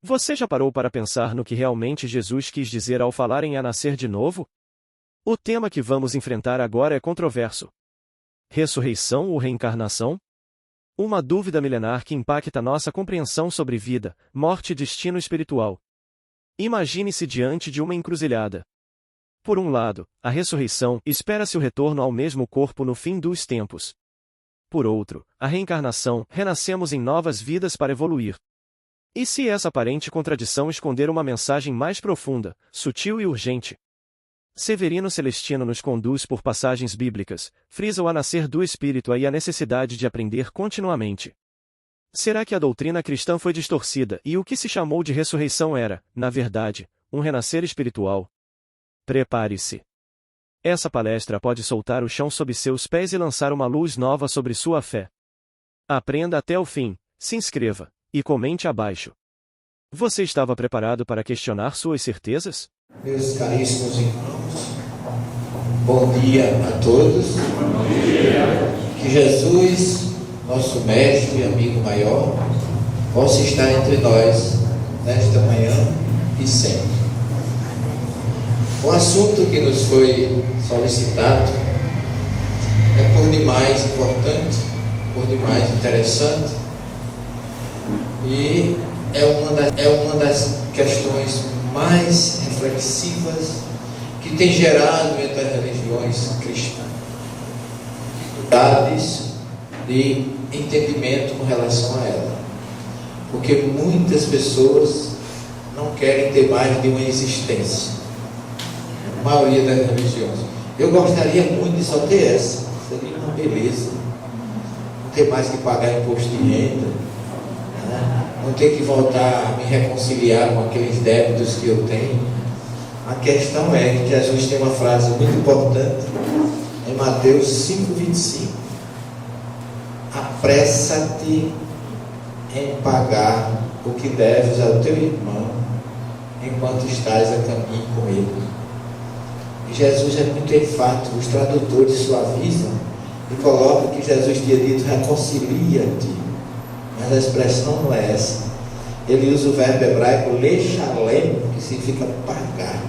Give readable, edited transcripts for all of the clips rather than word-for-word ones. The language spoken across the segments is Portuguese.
Você já parou para pensar no que realmente Jesus quis dizer ao falar em nascer de novo? O tema que vamos enfrentar agora é controverso. Ressurreição ou reencarnação? Uma dúvida milenar que impacta nossa compreensão sobre vida, morte e destino espiritual. Imagine-se diante de uma encruzilhada. Por um lado, a ressurreição, espera-se o retorno ao mesmo corpo no fim dos tempos. Por outro, a reencarnação, renascemos em novas vidas para evoluir. E se essa aparente contradição esconder uma mensagem mais profunda, sutil e urgente? Severino Celestino nos conduz por passagens bíblicas, frisa o nascer do Espírito e a necessidade de aprender continuamente. Será que a doutrina cristã foi distorcida e o que se chamou de ressurreição era, na verdade, um renascer espiritual? Prepare-se. Essa palestra pode soltar o chão sob seus pés e lançar uma luz nova sobre sua fé. Aprenda até o fim, se inscreva e comente abaixo. Você estava preparado para questionar suas certezas? Meus caríssimos irmãos, bom dia a todos. Bom dia. Que Jesus, nosso mestre e amigo maior, possa estar entre nós nesta manhã e sempre. O assunto que nos foi solicitado é por demais importante, por demais interessante e é uma das questões mais reflexivas que tem gerado entre as religiões cristãs dificuldades de entendimento com relação a ela, porque muitas pessoas não querem ter mais de uma existência, a maioria das religiões. Eu gostaria muito de só ter essa, seria uma beleza, não ter mais que pagar imposto de renda, não ter que voltar a me reconciliar com aqueles débitos que eu tenho. A questão é que Jesus tem uma frase muito importante em Mateus 5,25: apressa-te em pagar o que deves ao teu irmão enquanto estás a caminho com ele. E Jesus é muito enfático. Os tradutores suavizam e colocam que Jesus tinha dito reconcilia-te, mas a expressão não é essa. Ele usa o verbo hebraico lechalem, que significa pagar,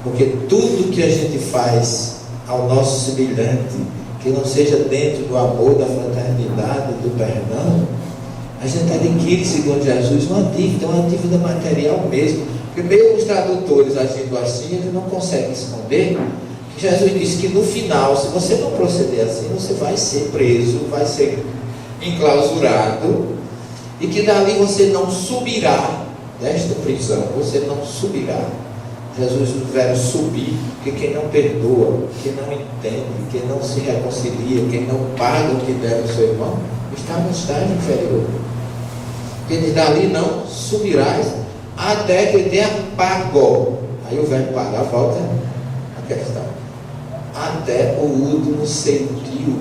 porque tudo que a gente faz ao nosso semelhante, que não seja dentro do amor, da fraternidade, do perdão, a gente adquire, segundo Jesus, uma dívida material mesmo. Porque mesmo os tradutores agindo assim, eles não conseguem esconder que Jesus disse que no final, se você não proceder assim, você vai ser preso, vai ser enclausurado, e que dali você não subirá desta prisão, você não subirá. Jesus usa o verbo subir, porque quem não perdoa, quem não entende, quem não se reconcilia, quem não paga o que deve ao seu irmão, está no estágio inferior. Porque dali não subirás até que tenha pago. Aí o verbo pagar volta a questão. Até o último centil,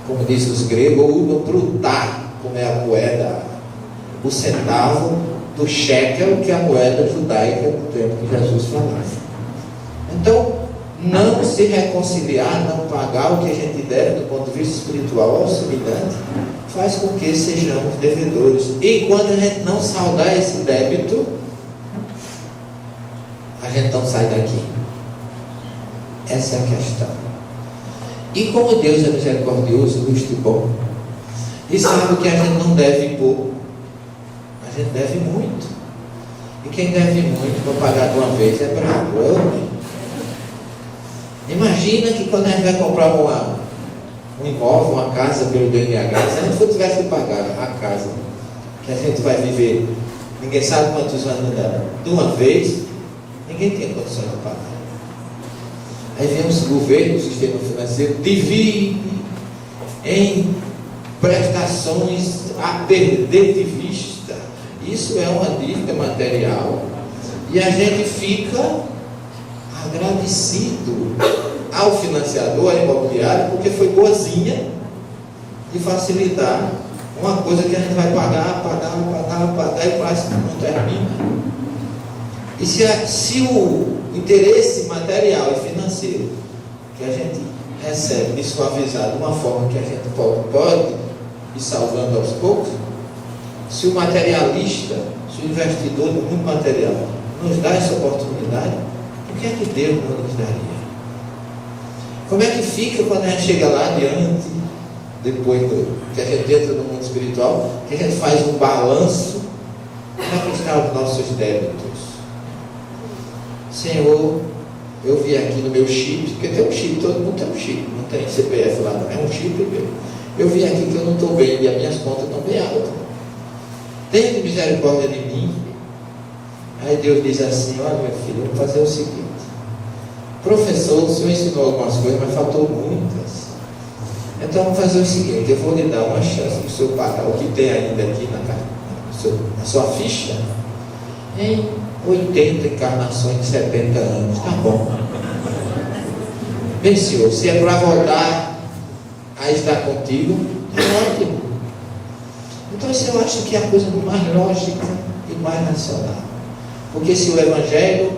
como dizem os gregos, o último prutá, como é a moeda, o centavo do shekel, que é a moeda judaica do tempo que Jesus falava. Então, não se reconciliar, não pagar o que a gente deve do ponto de vista espiritual ao semelhante, faz com que sejamos devedores. E enquanto a gente não saldar esse débito, a gente não sai daqui. Essa é a questão. E como Deus é misericordioso, justo e bom, e sabe que a gente não deve pouco, a gente deve muito. E quem deve muito para pagar de uma vez é bravo, é homem. Imagina que quando a gente vai comprar um imóvel, uma casa pelo DNH, se a gente tivesse que pagar a casa que a gente vai viver, ninguém sabe quantos anos dela, de uma vez, ninguém tem condições de pagar. Aí vem o governo, o sistema financeiro, divide em prestações a perder de vista. Isso é uma dívida material. E a gente fica agradecido ao financiador, ao imobiliário, porque foi boazinha de facilitar uma coisa que a gente vai pagar e quase não termina. E se o interesse material e financeiro que a gente recebe me suavizar de uma forma que a gente pode ir salvando aos poucos, Se o materialista, se o investidor do mundo material nos dá essa oportunidade, por que é que Deus não nos daria? Como é que fica quando a gente chega lá adiante, depois que a gente entra no mundo espiritual, que a gente faz um balanço? Como é que estão os nossos débitos? Senhor, eu vi aqui no meu chip, porque tem um chip, todo mundo tem um chip, não tem CPF lá, não é um chip meu. Eu vi aqui que eu não estou bem e as minhas contas estão bem altas. Tenha misericórdia de mim. Aí Deus diz assim: olha, meu filho, eu vou fazer o seguinte. Professor, o senhor ensinou algumas coisas, mas faltou muitas. Então vamos fazer o seguinte: eu vou lhe dar uma chance de o senhor pagar o que tem ainda aqui na sua ficha em 80 encarnações de 70 anos. Tá bom. Bem, senhor, se é para voltar a estar contigo, é ótimo. Então isso eu acho que é a coisa mais lógica e mais racional. Porque se o Evangelho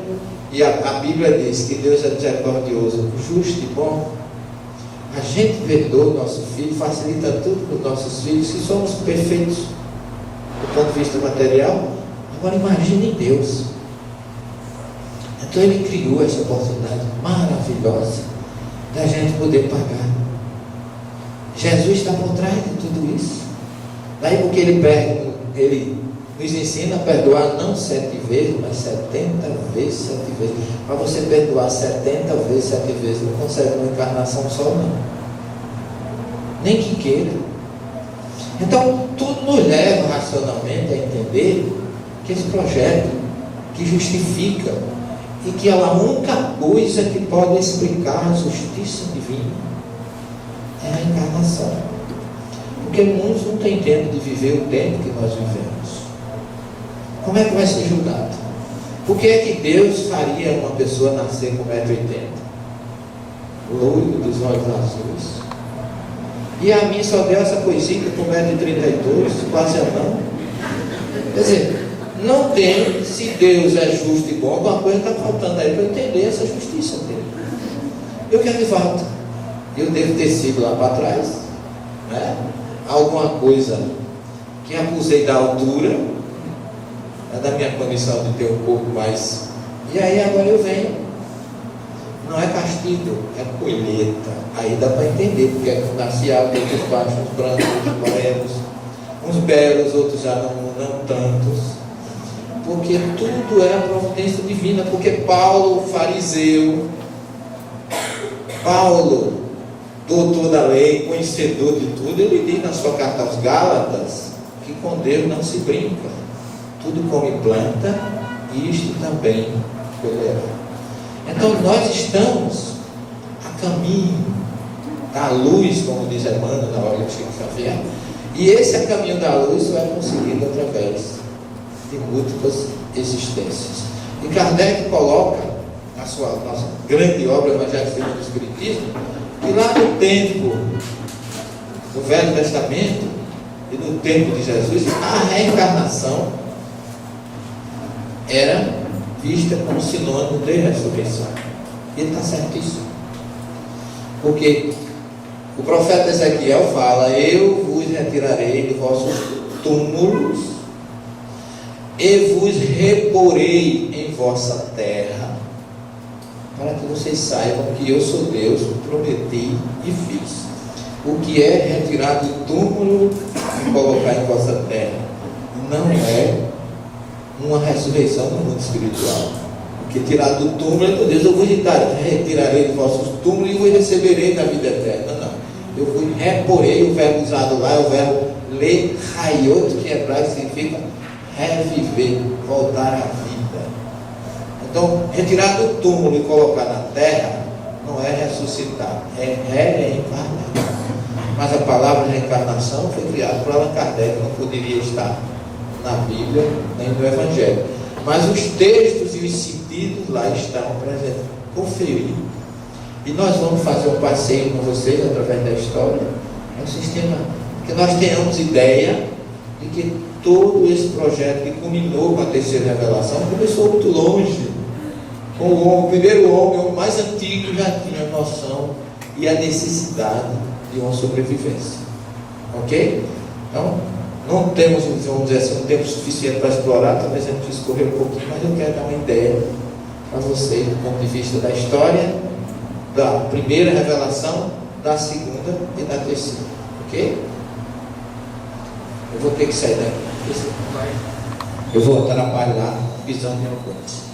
e a Bíblia diz que Deus é misericordioso, justo e bom, a gente perdoa o nosso filho, facilita tudo para os nossos filhos, que somos perfeitos do ponto de vista material. Agora imagine Deus. Então Ele criou essa oportunidade maravilhosa da gente poder pagar. Jesus está por trás de tudo isso. Daí porque Ele nos ensina a perdoar não 7 vezes, mas 70 vezes 7 vezes. Para você perdoar 70 vezes 7 vezes, não consegue uma encarnação só, não. Nem que queira. Então, tudo nos leva racionalmente a entender que esse projeto que justifica e que é a única coisa que pode explicar a justiça divina é a encarnação. Porque muitos não têm tempo de viver o tempo que nós vivemos. Como é que vai ser julgado? Por que é que Deus faria uma pessoa nascer com 1,80m? Loiro, dos olhos azuis. E a mim só deu essa coisinha com 1,32m, quase anão. Quer dizer, não tem, se Deus é justo e bom, alguma coisa está faltando aí para eu entender essa justiça dele. Eu quero que falta. Eu devo ter sido lá para trás, né? Alguma coisa que acusei da altura, da minha condição de ter um pouco mais. E aí agora eu venho. Não é castigo, é colheita. Aí dá para entender, porque é que nasci alto, outros baixos, uns brancos, uns morenos, uns belos, outros já não tantos. Porque tudo é a providência divina. Porque Paulo, fariseu, Paulo, doutor da lei, conhecedor de tudo, ele diz na sua carta aos Gálatas que com Deus não se brinca. Tudo come planta, isto também colherá. Então nós estamos a caminho da luz, como diz Emmanuel na hora de Chico Xavier, e esse a caminho da luz vai conseguido através de múltiplas existências. E Kardec coloca na sua nossa grande obra Evangelho segundo o Espiritismo, que lá no tempo do Velho Testamento e no tempo de Jesus, a reencarnação era vista como sinônimo de ressurreição. E ele está certíssimo. Porque o profeta Ezequiel fala: eu vos retirarei de vossos túmulos e vos reporei em vossa terra, para que vocês saibam que eu sou Deus, prometi e fiz. O que é retirar do túmulo e colocar em vossa terra não é uma ressurreição no mundo espiritual. Porque tirar do túmulo é Deus: eu vos retirarei de vossos túmulos e vos receberei na vida eterna. Não. Eu vos reporei. O verbo usado lá é o verbo lechaiot, que em hebraico significa reviver, voltar à vida. Então, retirar do túmulo e colocar na terra não é ressuscitar, é reencarnar. Mas a palavra reencarnação foi criada por Allan Kardec, não poderia estar na Bíblia nem no Evangelho. Mas os textos e os sentidos lá estão presentes. Conferir. E nós vamos fazer um passeio com vocês através da história. É um sistema que nós tenhamos ideia de que todo esse projeto que culminou com a terceira revelação começou muito longe. Com o homem, o primeiro homem, o mais antigo, já tinha a noção e a necessidade de uma sobrevivência. Ok? Então, Não temos, vamos dizer assim, um tempo suficiente para explorar, talvez a gente precise correr um pouquinho, mas eu quero dar uma ideia para vocês do ponto de vista da história, da primeira revelação, da segunda e da terceira. Ok? Eu vou ter que sair daqui. Eu vou atrapalhar a visão de alguns.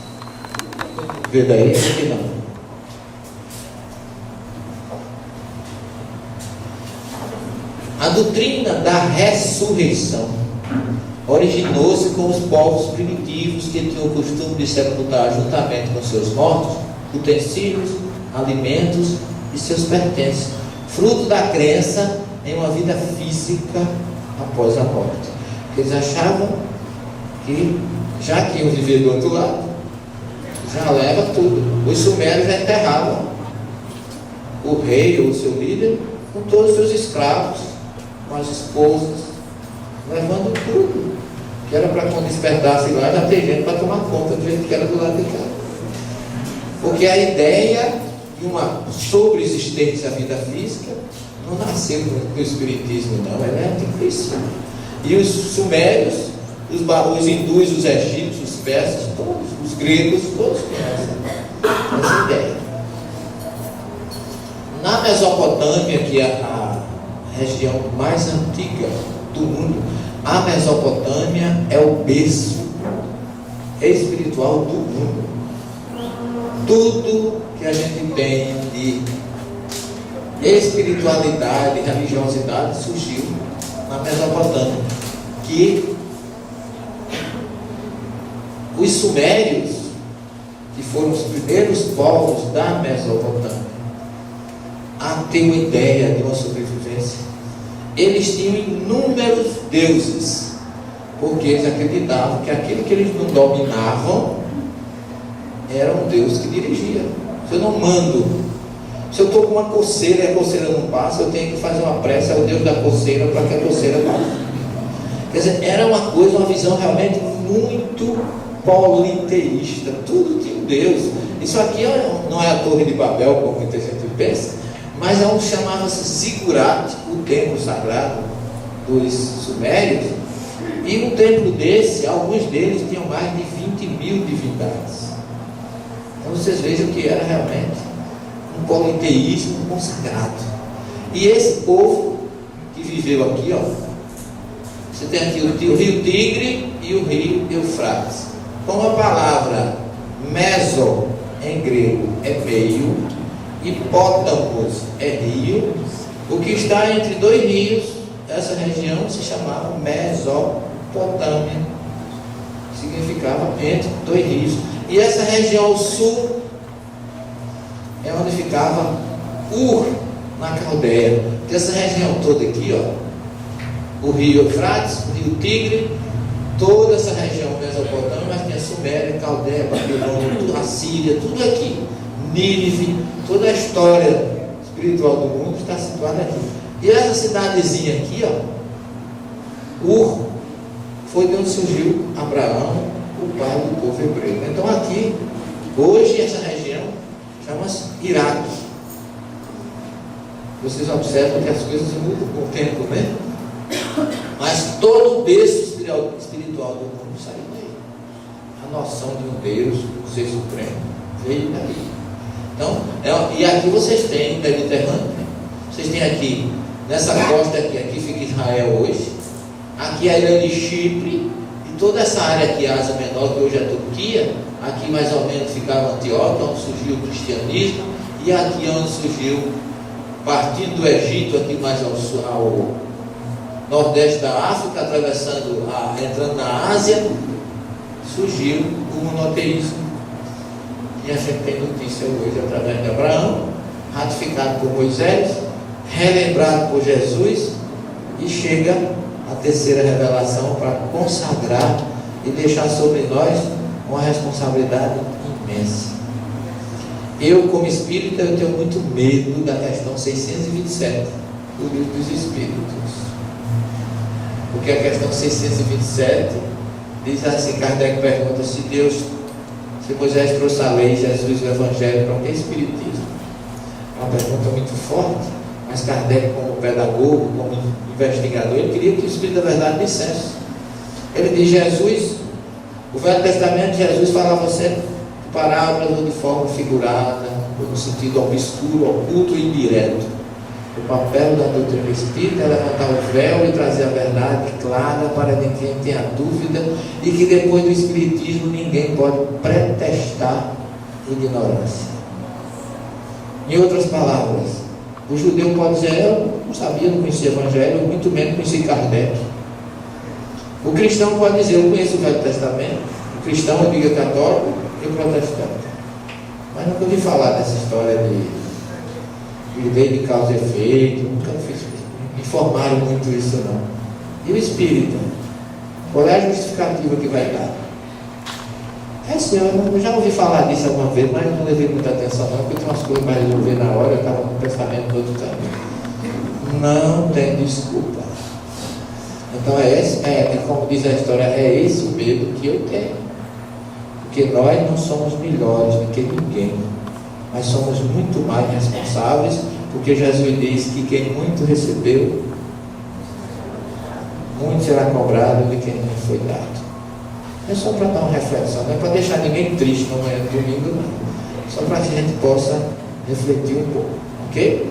Vê daí? Aqui não. A doutrina da ressurreição originou-se com os povos primitivos que tinham o costume de sepultar juntamente com seus mortos utensílios, alimentos e seus pertences, fruto da crença em uma vida física após a morte. Eles achavam que, já que iam viver do outro lado, já leva tudo. Os sumérios já enterravam o rei ou o seu líder com todos os seus escravos, com as esposas, levando tudo, que era para quando despertasse lá, já ter gente para tomar conta do jeito que era do lado de cá. Porque a ideia de uma sobreexistência da vida física não nasceu com o espiritismo, não, ela é anticristã. E os sumérios, os hindus, os egípcios, os persas, todos, os gregos, todos conhecem essa ideia. Na Mesopotâmia, que é a região mais antiga do mundo, a Mesopotâmia é o berço espiritual do mundo. Tudo que a gente tem de espiritualidade, religiosidade surgiu na Mesopotâmia, que os sumérios, que foram os primeiros povos da Mesopotâmia a ter uma ideia de uma sobrevivência, eles tinham inúmeros deuses, porque eles acreditavam que aquilo que eles não dominavam era um Deus que dirigia. Se eu não mando, se eu estou com uma coceira e a coceira não passa, eu tenho que fazer uma prece ao Deus da coceira para que a coceira passe. Quer dizer, era uma coisa, uma visão realmente muito politeísta. Tudo tinha um Deus. Isso aqui não é a Torre de Babel, como muita gente pensa, mas é um chamava-se Ziggurat, o templo sagrado dos sumérios. E um templo desse, alguns deles tinham mais de 20.000 divindades. Então vocês vejam que era realmente um politeísmo consagrado. E esse povo que viveu aqui, ó, você tem aqui o rio Tigre e o rio Eufrates. Como a palavra meso em grego é meio e pótamos é rio, o que está entre dois rios, essa região se chamava Mesopotâmia, significava entre dois rios. E essa região ao sul é onde ficava Ur, na Caldeia. Que essa região toda aqui, ó, o rio Eufrates, o rio Tigre, toda essa região mesopotâmica, mas tinha Suméria, Caldeia, Babilônia, tudo, Assíria, tudo aqui, Nínive, toda a história espiritual do mundo está situada aqui. E essa cidadezinha aqui, ó, Ur, foi de onde surgiu Abraão, o pai do povo hebreu. Então aqui, hoje essa região chama-se Iraque. Vocês observam que as coisas mudam com o tempo, né? Mas todo o berço espiritual do mundo saiu daí. A noção de um Deus, um ser supremo, veio daí. Então, e aqui vocês têm o Mediterrâneo, né? Vocês têm aqui, nessa costa aqui fica Israel hoje, aqui a ilha de Chipre, e toda essa área aqui, a Ásia Menor, que hoje é a Turquia, aqui mais ou menos ficava Antioquia, onde surgiu o cristianismo, e aqui onde surgiu, partindo do Egito, aqui mais ao nordeste da África, entrando na Ásia, surgiu o monoteísmo. E a gente tem notícia hoje através de Abraão, ratificado por Moisés, relembrado por Jesus, e chega a terceira revelação para consagrar e deixar sobre nós uma responsabilidade imensa. Eu, como espírita, eu tenho muito medo da questão 627 do Livro dos Espíritos. Porque a questão 627 diz assim, Kardec pergunta se Moisés trouxe a lei, Jesus o Evangelho, para o que é Espiritismo? É uma pergunta muito forte, mas Kardec, como pedagogo, como investigador, ele queria que o Espírito da Verdade dissesse. Ele diz: Jesus, o Velho Testamento, Jesus falava sempre de parábolas ou de forma figurada, ou no sentido obscuro, oculto e indireto. O papel da doutrina espírita é levantar o véu e trazer a verdade clara para quem tenha dúvida, e que depois do espiritismo ninguém pode pretextar ignorância. Em outras palavras, o judeu pode dizer: eu não sabia, não conhecia o Evangelho, muito menos conheci Kardec. O cristão pode dizer: eu conheço o Velho Testamento. O cristão, a Bíblia católica e o protestante. Mas nunca ouvi falar dessa história de lei de causa e efeito, nunca me informaram muito isso não. E o espírita? Qual é a justificativa que vai dar? É sim, eu já ouvi falar disso alguma vez, mas não levei muita atenção não, porque tem umas coisas para resolver na hora, eu estava com o pensamento do outro caminho. Não tem desculpa. Então como diz a história, é esse o medo que eu tenho. Porque nós não somos melhores do que ninguém, mas somos muito mais responsáveis, porque Jesus diz que quem muito recebeu, muito será cobrado de quem não foi dado. É só para dar uma reflexão, não é para deixar ninguém triste no manhã de domingo, não. Só para que a gente possa refletir um pouco, ok?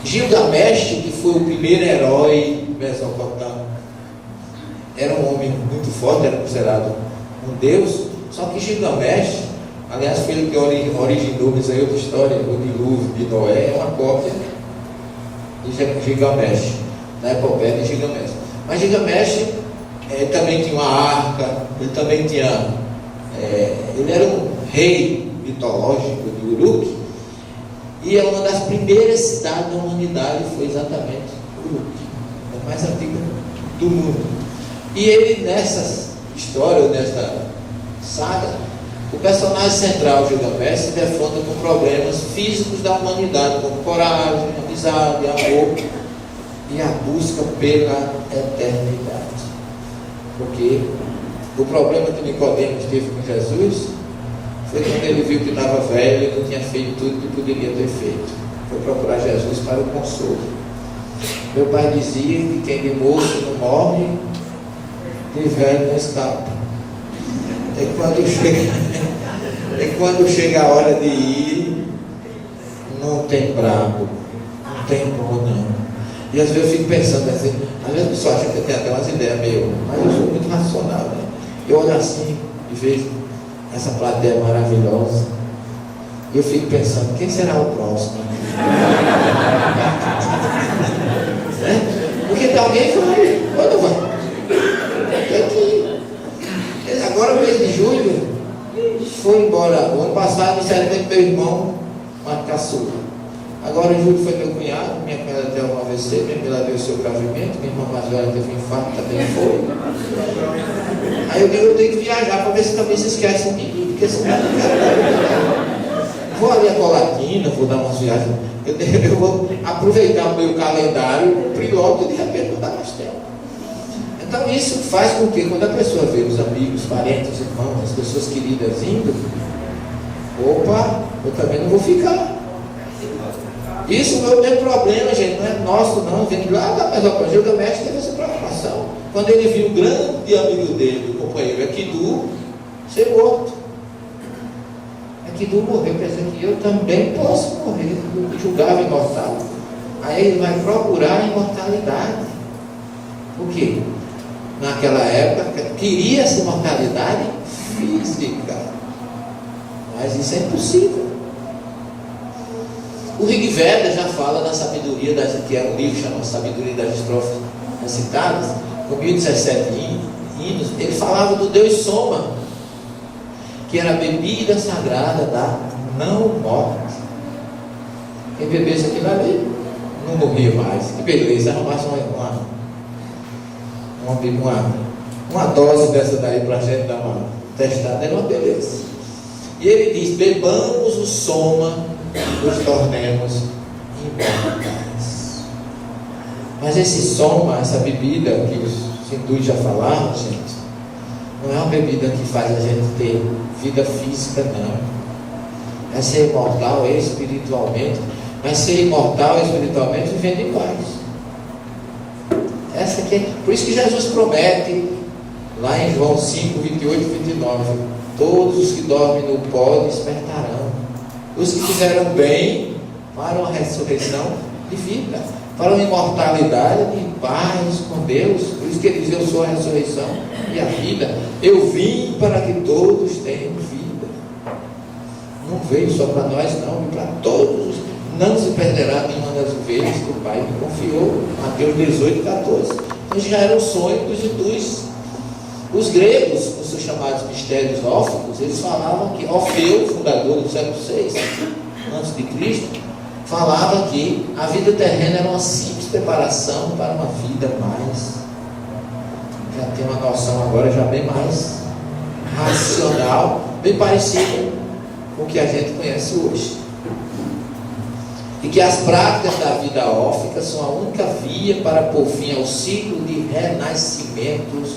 Gilgamesh, que foi o primeiro herói mesopotâmico, era um homem muito forte, era considerado um deus, só que Gilgamesh, aliás, foi ele que originou, mas aí outra história, o dilúvio de Noé, é uma cópia de Gilgamesh, na epopeia de Gilgamesh. Mas Gilgamesh também tinha uma arca, ele também tinha, ele era um rei mitológico de Uruk, e uma das primeiras cidades da humanidade foi exatamente Uruk, a mais antiga do mundo. E ele, nessa história, nessa saga, o personagem central, Gilgamesh, se defronta com problemas físicos da humanidade, como coragem, amizade, amor e a busca pela eternidade. Porque o problema que Nicodemos teve com Jesus foi quando ele viu que estava velho e não tinha feito tudo que poderia ter feito. Foi procurar Jesus para o consolo. Meu pai dizia que quem de moço não morre, de velho não escapa. Quando chega a hora de ir, não tem brabo, não tem bom não. E às vezes eu fico pensando assim, às vezes o pessoal acha que eu tenho até umas ideias meio, mas eu sou muito racional, né? Eu olho assim e vejo essa plateia maravilhosa, e eu fico pensando, quem será o próximo? Porque alguém vai, ou não vai? Tem que ir. Agora o mês de julho foi embora. O ano passado disseram que meu irmão, uma caçula. Agora em julho foi meu cunhado, minha cunhada teve um AVC, minha cunhada teve o seu gravimento, minha irmã mais velha teve um infarto, também foi. Aí eu digo, eu tenho que viajar para ver se também se esquecem de mim, porque senão eu não quero. Vou ali a Colatina, vou dar umas viagens. Eu vou aproveitar o meu calendário, piloto, e de repente não dá mais tempo. Então isso faz com que quando a pessoa vê os amigos, parentes, irmãos, as pessoas queridas indo, opa, eu também não vou ficar. Isso não é problema, gente, não é nosso não, vem de lá da Mesopotâmia. Gilgamesh teve essa preocupação. Quando ele viu o grande amigo dele, o companheiro Enkidu, ser morto. Enkidu morreu, quer dizer que eu também posso morrer, eu julgava imortal. Aí ele vai procurar a imortalidade. Por quê? Naquela época queria-se imortalidade física, mas isso é impossível. O Rig Veda já fala da sabedoria, que é um livro chamado Sabedoria das Estrofes Recitadas, com 1017 hinos. Ele falava do Deus Soma, que era a bebida sagrada da não morte. Quem bebesse aquilo ali não morria mais. Que beleza, arrumasse uma dose dessa daí para a gente dar uma testada, era uma beleza. E ele diz: bebamos o Soma, nos tornemos imortais. Mas esse soma, essa bebida que os hindus já falaram, gente, não é uma bebida que faz a gente ter vida física, não. É ser imortal espiritualmente, mas ser imortal espiritualmente vivendo em paz. Essa aqui é, por isso que Jesus promete, lá em João 5, 28 e 29, todos os que dormem no pó despertarão, os que fizeram bem para uma ressurreição de vida, para uma imortalidade de paz com Deus. Por isso que ele diz: eu sou a ressurreição e a vida, eu vim para que todos tenham vida. Não veio só para nós, não, veio para todos. Não se perderá nenhuma das ovelhas que o Pai me confiou. Mateus 18, 14. Então já era o sonho dos os gregos, os seus chamados mistérios óficos. Eles falavam que Orfeu, fundador do século VI antes de Cristo, falava que a vida terrena era uma simples preparação para uma vida mais, já tem uma noção agora já bem mais racional, bem parecida com o que a gente conhece hoje. E que as práticas da vida órfica são a única via para pôr fim ao ciclo de renascimentos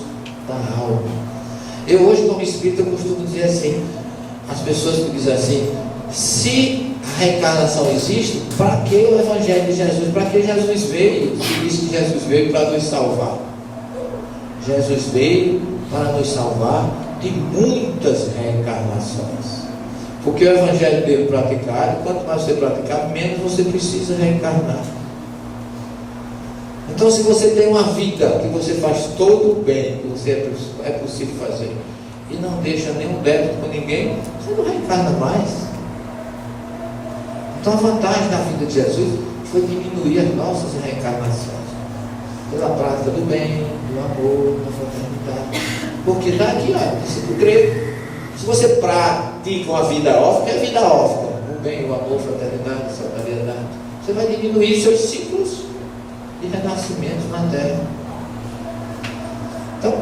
da alma. Eu hoje, como espírita, eu costumo dizer assim, as pessoas que dizem assim: se a reencarnação existe, para que o Evangelho de Jesus? Para que Jesus veio? Se diz que Jesus veio para nos salvar. Jesus veio para nos salvar de muitas reencarnações. Porque o Evangelho dele praticado, quanto mais você praticar, menos você precisa reencarnar. Então, se você tem uma vida que você faz todo o bem que você é possível fazer e não deixa nenhum débito com ninguém, você não reencarna mais. Então, a vantagem da vida de Jesus foi diminuir as nossas reencarnações pela prática do bem, do amor, da fraternidade. Porque está aqui, olha, princípio grego. Se você pratica uma vida órfica, é vida órfica. O bem, o amor, a fraternidade, a solidariedade. Você vai diminuir seus ciclos de renascimento na Terra. Então,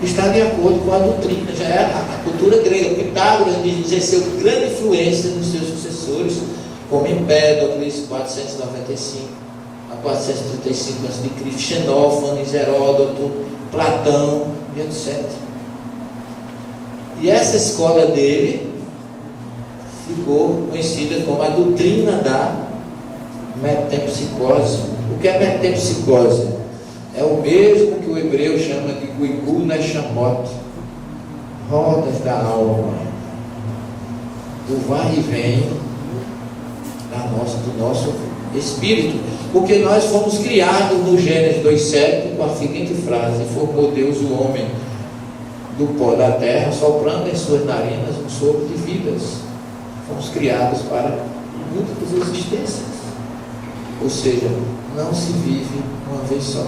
está de acordo com a doutrina. Já é a cultura grega. Pitágoras exerceu grande influência nos seus sucessores, como Empédocles, 495 a 435 a.C., Xenófanes, Heródoto, Platão e etc. E essa escola dele ficou conhecida como a doutrina da metempsicose. O que é metempsicose? É o mesmo que o hebreu chama de Guigu Neshamot, rodas da alma, do vai e vem do nosso espírito. Porque nós fomos criados no Gênesis 2,7 com a seguinte frase: formou Deus o homem do pó da terra, soprando em suas narinas um sopro de vidas. Fomos criados para múltiplas existências. Ou seja, não se vive uma vez só.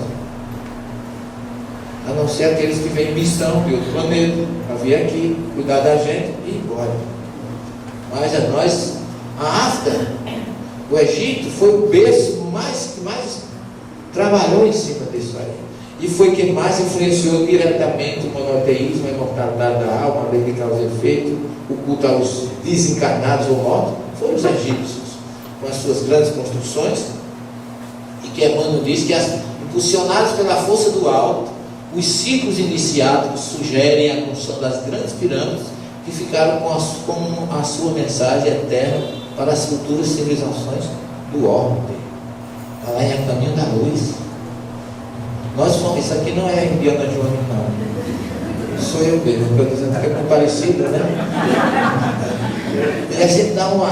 A não ser aqueles que vêm em missão de outro planeta, para vir aqui, cuidar da gente e ir embora. Mas a nós, a África, o Egito, foi o berço que mais trabalhou em cima disso aí. E foi quem mais influenciou diretamente o monoteísmo, a imortalidade da alma, a lei de causa e efeito, o culto aos desencarnados ou mortos, foram os egípcios, com as suas grandes construções, e que Emmanuel diz que, impulsionados pela força do alto, os ciclos iniciados sugerem a construção das grandes pirâmides, que ficaram com a sua mensagem eterna para as futuras civilizações do orbe. Está lá em A Caminho da Luz. Nós fomos, isso aqui não é Indiana Jones, não. Sou eu mesmo, estou dizendo que é muito parecida, né? E a gente dá uma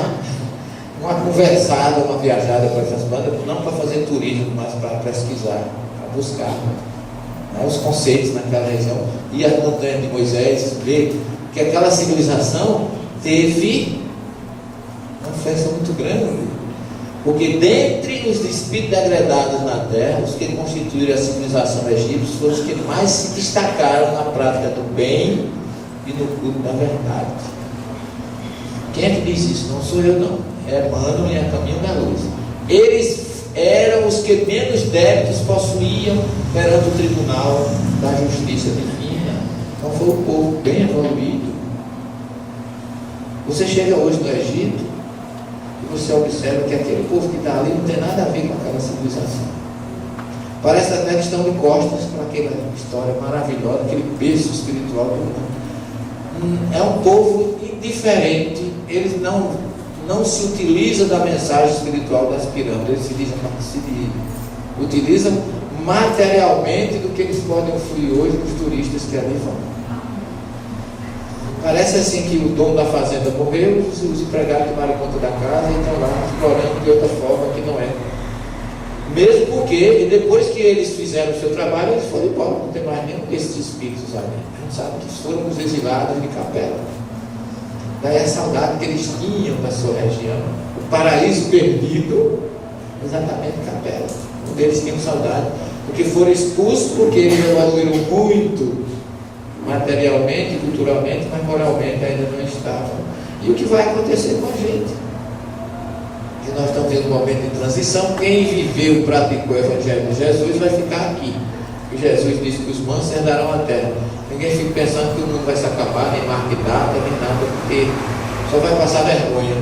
conversada, uma viajada com essas bandas, não para fazer turismo, mas para pesquisar, para buscar, né, os conceitos naquela região. E as montanhas de Moisés, ver que aquela civilização teve uma influência muito grande. Porque dentre os espíritos degradados na terra, os que constituíram a civilização egípcia foram os que mais se destacaram na prática do bem e no culto da verdade. Quem é que diz isso? Não sou eu, não. É Emmanuel e A Caminho da Luz. Eles eram os que menos débitos possuíam perante o tribunal da justiça divina. Então foi um povo bem evoluído. Você chega hoje no Egito, você observa que aquele povo que está ali não tem nada a ver com aquela civilização. Parece até que estão de costas para aquela história maravilhosa, aquele berço espiritual do mundo. É um povo indiferente, eles não não se utiliza da mensagem espiritual das pirâmides, eles se utilizam materialmente do que eles podem fluir hoje nos turistas que ali vão. Parece assim que o dono da fazenda morreu, os empregados tomaram conta da casa e estão lá explorando de outra forma que não é. Mesmo porque, depois que eles fizeram o seu trabalho, eles foram embora, não tem mais nenhum desses espíritos ali. A gente sabe que foram os exilados de Capela. Daí a saudade que eles tinham da sua região, o paraíso perdido, exatamente Capela. Um deles tinham saudade, porque foram expulsos porque eles evoluíram muito materialmente, culturalmente, mas moralmente ainda não estavam. E o que vai acontecer com a gente? Que nós estamos vendo um momento de transição. Quem viveu, praticou o Evangelho de Jesus vai ficar aqui. E Jesus disse que os mansos herdarão a terra. Ninguém fica pensando que o mundo vai se acabar, nem marque data, nem nada, porque só vai passar vergonha.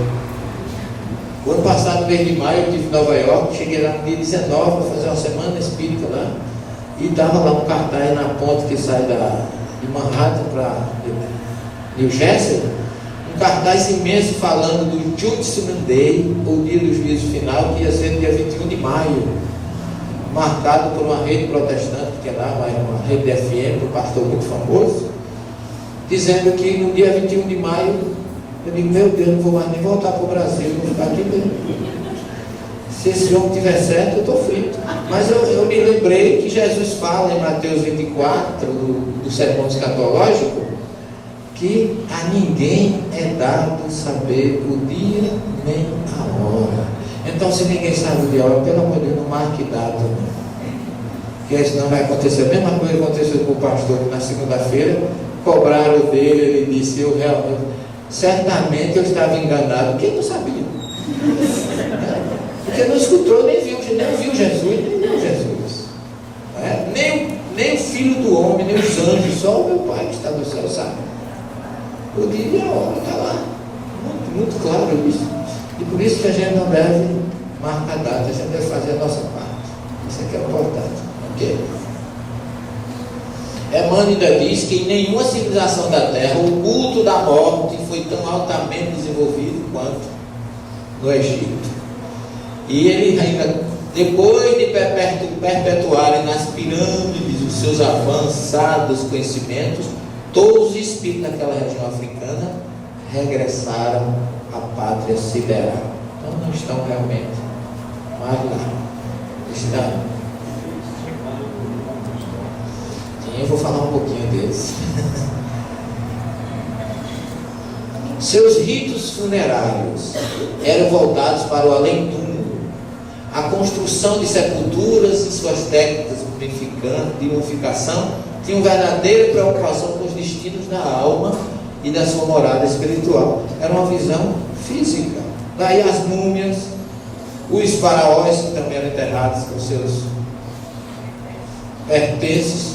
O ano passado, no mês de maio, eu estive em Nova York, cheguei lá no dia 19 para fazer uma semana espírita lá, e estava lá um cartaz na ponte que sai de Manhattan para New Jersey, um cartaz imenso falando do Judgment Day, o dia do juízo final, que ia ser no dia 21 de maio, marcado por uma rede protestante, que é lá, uma rede de FM, um pastor muito famoso, dizendo que no dia 21 de maio, eu digo, meu Deus, não vou mais nem voltar para o Brasil, vou ficar aqui mesmo. Se esse homem estiver certo, eu estou frito. Mas eu me lembrei que Jesus fala em Mateus 24, do sermão escatológico, que a ninguém é dado saber o dia nem a hora. Então, se ninguém sabe o dia e a hora, pelo amor de Deus, não marque data, não. Porque senão vai acontecer a mesma coisa que aconteceu com o pastor, que na segunda-feira cobraram dele, ele disse, eu realmente, certamente eu estava enganado, quem não sabia? Porque não escutou, nem viu Jesus, nem viu Jesus. Nem o filho do homem, nem os anjos, só o meu Pai que está no céu sabe. O dia e a hora está lá. Muito, muito claro isso. E por isso que a gente não deve marcar data, a gente deve fazer a nossa parte. Isso aqui é importante. Ok? Emmanuel ainda diz que em nenhuma civilização da Terra o culto da morte foi tão altamente desenvolvido quanto no Egito. E ele ainda, depois de perpetuarem nas pirâmides os seus avançados conhecimentos, todos os espíritos daquela região africana regressaram à pátria sideral. Então não estão realmente mais lá. Estão. Eu vou falar um pouquinho deles. Seus ritos funerários eram voltados para o além-túmulo. A construção de sepulturas e suas técnicas de mumificação tinham verdadeira preocupação com os destinos da alma e da sua morada espiritual. Era uma visão física. Daí as múmias, os faraós que também eram enterrados com seus pertences.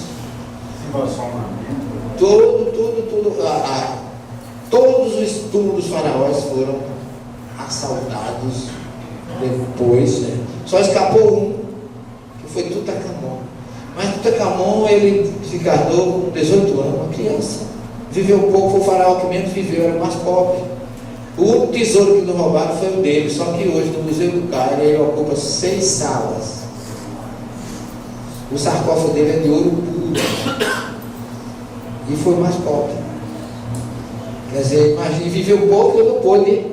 Todos os túmulos dos faraós foram assaltados depois, né? Só escapou um, que foi Tutankhamon. Mas Tutankhamon, ele se encarnou com 18 anos, uma criança. Viveu pouco, foi o faraó que menos viveu, era mais pobre. O único tesouro que não roubaram foi o dele, só que hoje no Museu do Cairo ele ocupa 6 salas. O sarcófago dele é de ouro puro. E foi mais pobre. Quer dizer, imagine, viveu pouco e não pôde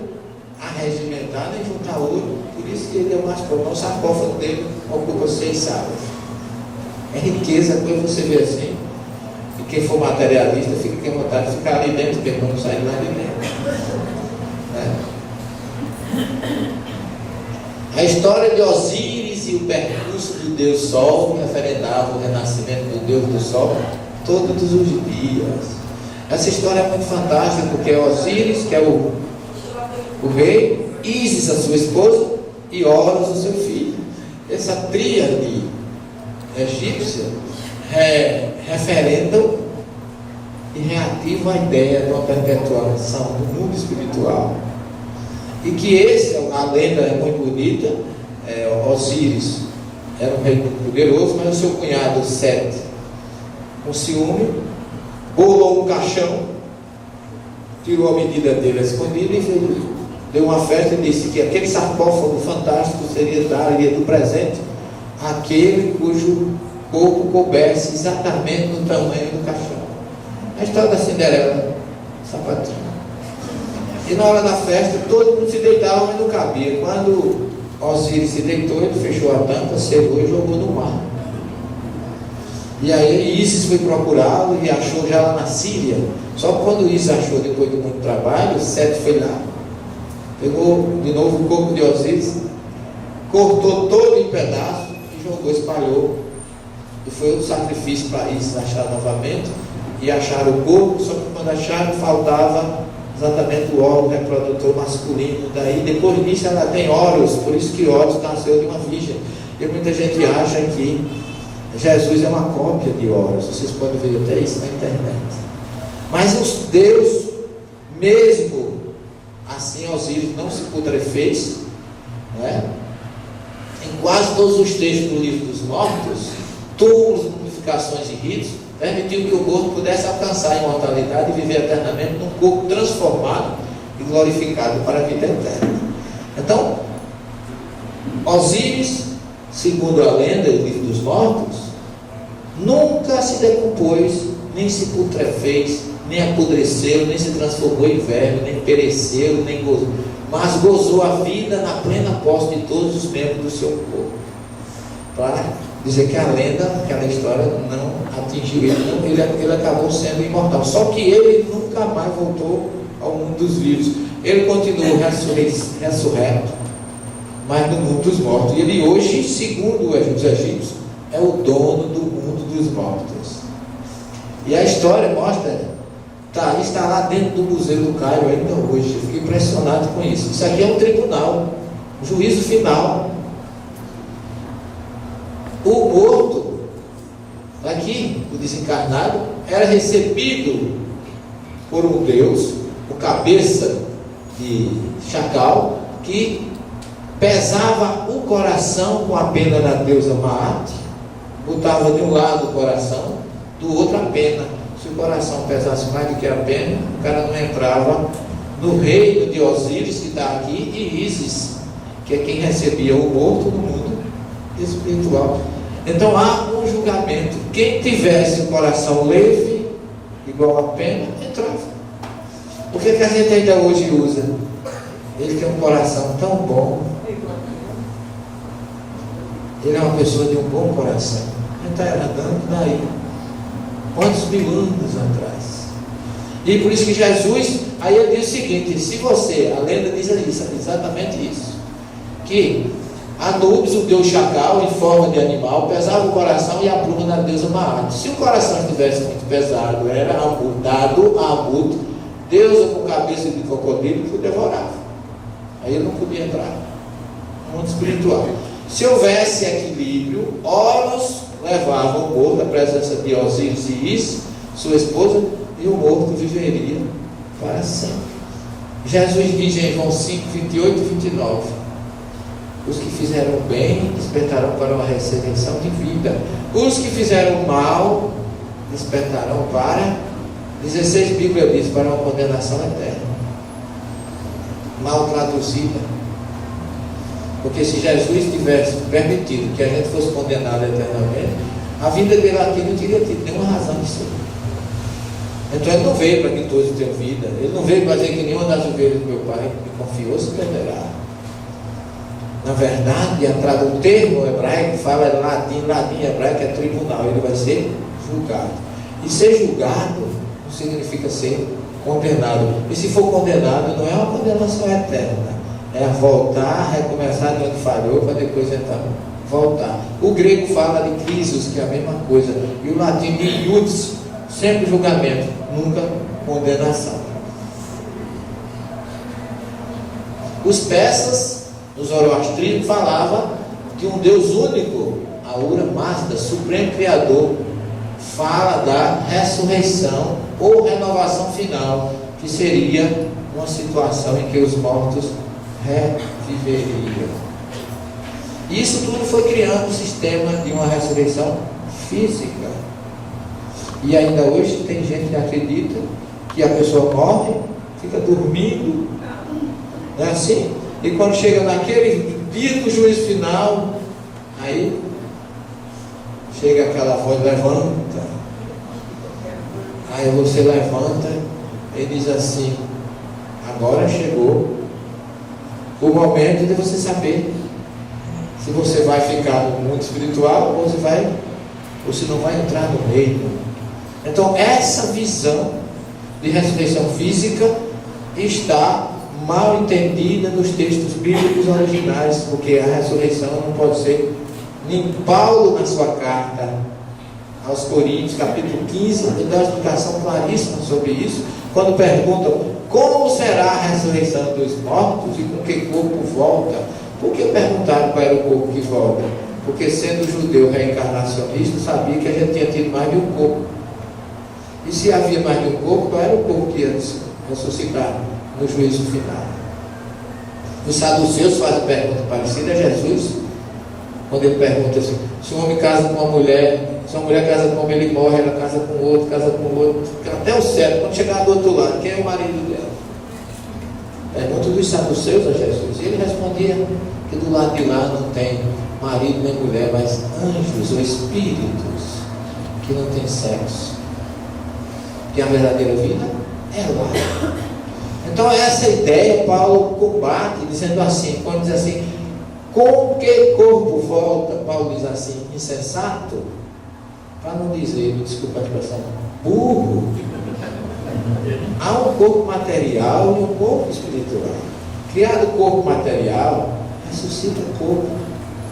arregimentar nem juntar ouro, por isso que ele é mais pobre. O sarcófago dele ocupa 6 salas. É riqueza, quando você vê assim, e quem for materialista fica com vontade de ficar ali dentro, porque não sai lá de dentro. A história de Osíris e o percurso do Deus Sol referendava o renascimento do Deus do Sol todos os dias. Essa história é muito fantástica, porque é Osíris, que é o rei, Ísis, a sua esposa, e Horus, o seu filho. Essa tríade egípcia referendam e reativam a ideia de uma perpetuação do mundo espiritual. E que a lenda é muito bonita. Osíris era um rei muito poderoso, mas o seu cunhado Sete, com ciúme, bolou um caixão, tirou a medida dele escondida e deu uma festa e disse que aquele sarcófago fantástico seria do presente àquele cujo corpo coubesse exatamente no tamanho do caixão. A história da Cinderela, sapatinho. E na hora da festa, todo mundo se deitava, mas não cabia. Quando Osíris se deitou, ele fechou a tampa, selou e jogou no mar. E aí Ísis foi procurá-lo e achou já lá na Síria. Só que quando Ísis achou, depois de muito trabalho, Sete foi lá, pegou de novo o corpo de Osíris, cortou todo em pedaços e jogou, espalhou. E foi outro sacrifício para Ísis achar novamente. E acharam o corpo, só que quando acharam, faltava exatamente o órgão reprodutor masculino. Daí, depois disso, ela tem Horus, por isso que Horus nasceu de uma virgem. E muita gente acha que Jesus é uma cópia de Horus. Vocês podem ver até isso na internet. Mas os Deus, mesmo assim, Osíris não se putrefez, né? Em quase todos os textos do livro dos mortos, túmulos, mumificações e ritos, permitiu que o morto pudesse alcançar a imortalidade e viver eternamente num corpo transformado e glorificado para a vida eterna. Então, Osíris, segundo a lenda do livro dos mortos, nunca se decompôs, nem se putrefez, nem apodreceu, nem se transformou em verme, nem pereceu, nem gozou, mas gozou a vida na plena posse de todos os membros do seu corpo. Para dizer que a lenda, aquela história, não atingiu ele, ele acabou sendo imortal. Só que ele nunca mais voltou ao mundo dos vivos. Ele continuou ressurreto, mas no mundo dos mortos. E ele hoje, segundo os egípcios, é o dono do mundo dos mortos. E a história mostra, está lá dentro do Museu do Cairo ainda hoje. Eu fiquei impressionado com isso. Isso aqui é um tribunal, um juízo final. O morto, aqui, o desencarnado, era recebido por um Deus, o cabeça de chacal, que pesava o coração com a pena da deusa Maat, botava de um lado o coração, do outro a pena. Se o coração pesasse mais do que a pena, o cara não entrava no reino de Osíris, que está aqui, e Ísis, que é quem recebia o morto no mundo espiritual. Então há um julgamento. Quem tivesse o coração leve, igual a pena, entrava. Por que a gente ainda hoje usa? Ele tem um coração tão bom. Ele é uma pessoa de um bom coração. Ele está andando daí. Quantos mil anos atrás? E por isso que Jesus, aí ele diz o seguinte: se você, a lenda diz isso, exatamente isso, que Anubis, o deus chacal, em forma de animal, pesava o coração e a pluma da deusa Maat. Se o coração estivesse muito pesado, era dado a Amut, deusa com cabeça de crocodilo, que o devorava. Aí ele não podia entrar no mundo espiritual. Se houvesse equilíbrio, Horus levava o morto à presença de Osíris e Ísis, sua esposa, e o morto viveria para sempre. Jesus diz em João 5, 28 e 29: os que fizeram bem despertarão para uma ressurreição de vida. Os que fizeram mal despertarão para, 16 Bíblia diz, para uma condenação eterna. Mal traduzida. Porque se Jesus tivesse permitido que a gente fosse condenado eternamente, a vida dele aqui não teria tido nenhuma razão de ser. Então ele não veio para que todos tenham vida. Ele não veio para dizer que nenhuma das ovelhas do meu pai me confiou se perderá. Na verdade, o termo hebraico fala latim hebraico é tribunal. Ele vai ser julgado. E ser julgado não significa ser condenado. E se for condenado, não é uma condenação eterna. É voltar, recomeçar de onde falhou, para depois então voltar. O grego fala de crisos, que é a mesma coisa. E o latim de iudice, sempre julgamento, nunca condenação. Os persas, no zoroastrismo, falavam de um Deus único, Ahura Mazda, Supremo Criador. Fala da ressurreição ou renovação final, que seria uma situação em que os mortos reviveriam. Isso tudo foi criando um sistema de uma ressurreição física. E ainda hoje tem gente que acredita que a pessoa morre, fica dormindo Não é assim? E quando chega naquele dia do juízo final, aí chega aquela voz, levanta. Aí você levanta e diz assim: agora chegou o momento de você saber se você vai ficar no mundo espiritual ou se não vai entrar no reino. Então essa visão de ressurreição física está mal entendida nos textos bíblicos originais, porque a ressurreição não pode ser. Nem Paulo, na sua carta aos Coríntios, capítulo 15, ele dá uma explicação claríssima sobre isso, quando perguntam como será a ressurreição dos mortos e com que corpo volta. Por que perguntaram qual era o corpo que volta? Porque, sendo judeu reencarnacionista, sabia que a gente tinha tido mais de um corpo. E se havia mais de um corpo, qual era o corpo que ia ressuscitar no juízo final? Os saduceus fazem pergunta parecida a Jesus, quando ele pergunta assim: se um homem casa com uma mulher, se uma mulher casa com um homem, ele morre, ela casa com outro, até o céu, quando chegar do outro lado, quem é o marido dela? Pergunta dos saduceus a Jesus, e ele respondia que do lado de lá não tem marido nem mulher, mas anjos ou espíritos que não têm sexo, que a verdadeira vida é lá. Então essa ideia Paulo combate, dizendo assim, quando diz assim: com que corpo volta? Paulo diz assim: insensato, para não dizer, desculpa a expressão, burro. Há um corpo material e um corpo espiritual. Criado corpo material, ressuscita corpo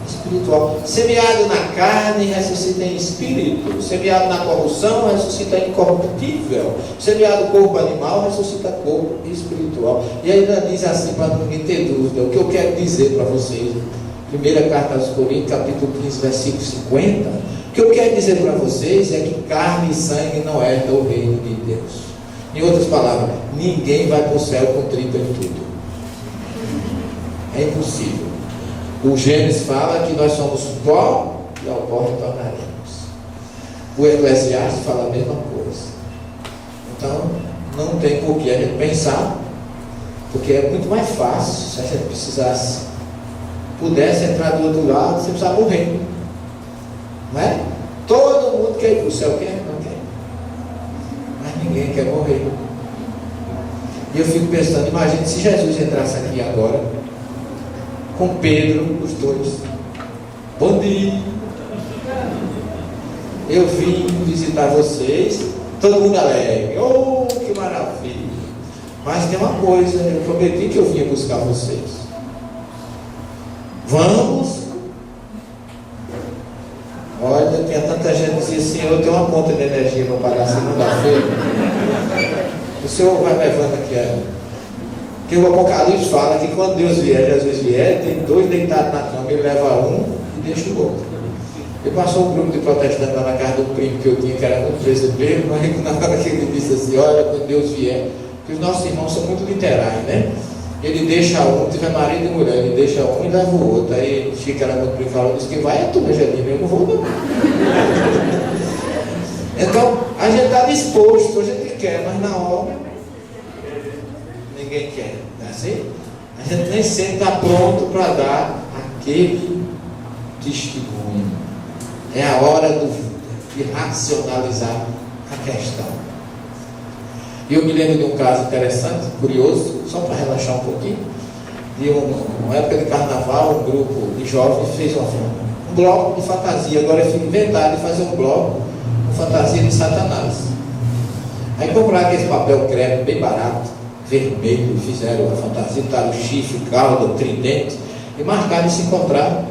espiritual. Semeado na carne, ressuscita em espírito. Semeado na corrupção, ressuscita incorruptível. Semeado corpo animal, ressuscita corpo espiritual. E ainda diz assim, para ninguém ter dúvida, o que eu quero dizer para vocês. Primeira carta aos Coríntios, capítulo 15, versículo 50. O que eu quero dizer para vocês é que carne e sangue não herdam o reino de Deus. Em outras palavras, ninguém vai para o céu com 30 em tudo. É impossível. O Gênesis fala que nós somos pó e ao pó retornaremos. O Eclesiastes fala a mesma coisa. Então, não tem por que a gente pensar, porque é muito mais fácil se a gente pudesse entrar do outro lado, você precisava morrer. Não é? Todo mundo quer ir para o céu, quem não quer? Mas ninguém quer morrer. E eu fico pensando, imagine se Jesus entrasse aqui agora, com Pedro, os dois. Bom dia. Eu vim visitar vocês, todo mundo alegre. Oh, que maravilha. Mas tem uma coisa, eu prometi que eu vinha buscar vocês. Vamos. Olha, tinha tanta gente que dizia assim: eu tenho uma conta de energia para pagar segunda-feira. O Senhor vai levando aqui. Porque o Apocalipse fala que quando Deus vier, Jesus vier, tem dois deitados na cama, ele leva um e deixa o outro. E passou um grupo de protestantes lá na casa do primo que eu tinha, que era muito brasileiro, mas na hora que ele disse assim: olha, quando Deus vier, porque os nossos irmãos são muito literais, né? Ele deixa um, tiver marido e mulher, ele deixa um e leva o outro. Aí Chico era muito brincalhão, disse: quem vai é tu, Angelina, eu não vou não. Então, a gente está disposto, a gente quer, mas na hora ninguém quer, não é assim? A gente nem sempre está pronto para dar aquele testemunho. É a hora de racionalizar a questão. E eu me lembro de um caso interessante, curioso, só para relaxar um pouquinho, de uma época de carnaval, um grupo de jovens fez um bloco de fantasia. Agora eu fico inventado de fazer um bloco com fantasia de Satanás. Aí compraram aquele papel crepe bem barato, vermelho, fizeram a fantasia, botaram o chifre, cauda, o tridente, e marcaram de se encontrar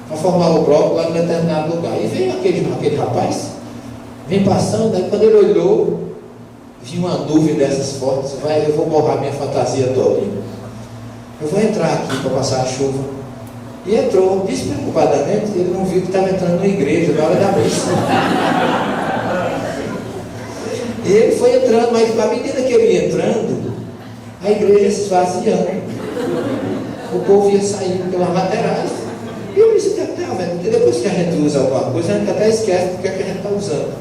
para formar o bloco lá em determinado lugar. E veio aquele rapaz, vem passando, aí quando ele olhou, viu uma nuvem dessas fortes: eu vou borrar minha fantasia toda. Eu vou entrar aqui para passar a chuva. E entrou, despreocupadamente, ele não viu que estava entrando na igreja na hora da missa. E ele foi entrando, mas à medida que ele ia entrando, a igreja se esvaziando. O povo ia saindo pelas laterais. E eu disse: porque depois que a gente usa alguma coisa, a gente até esquece do que a gente está usando.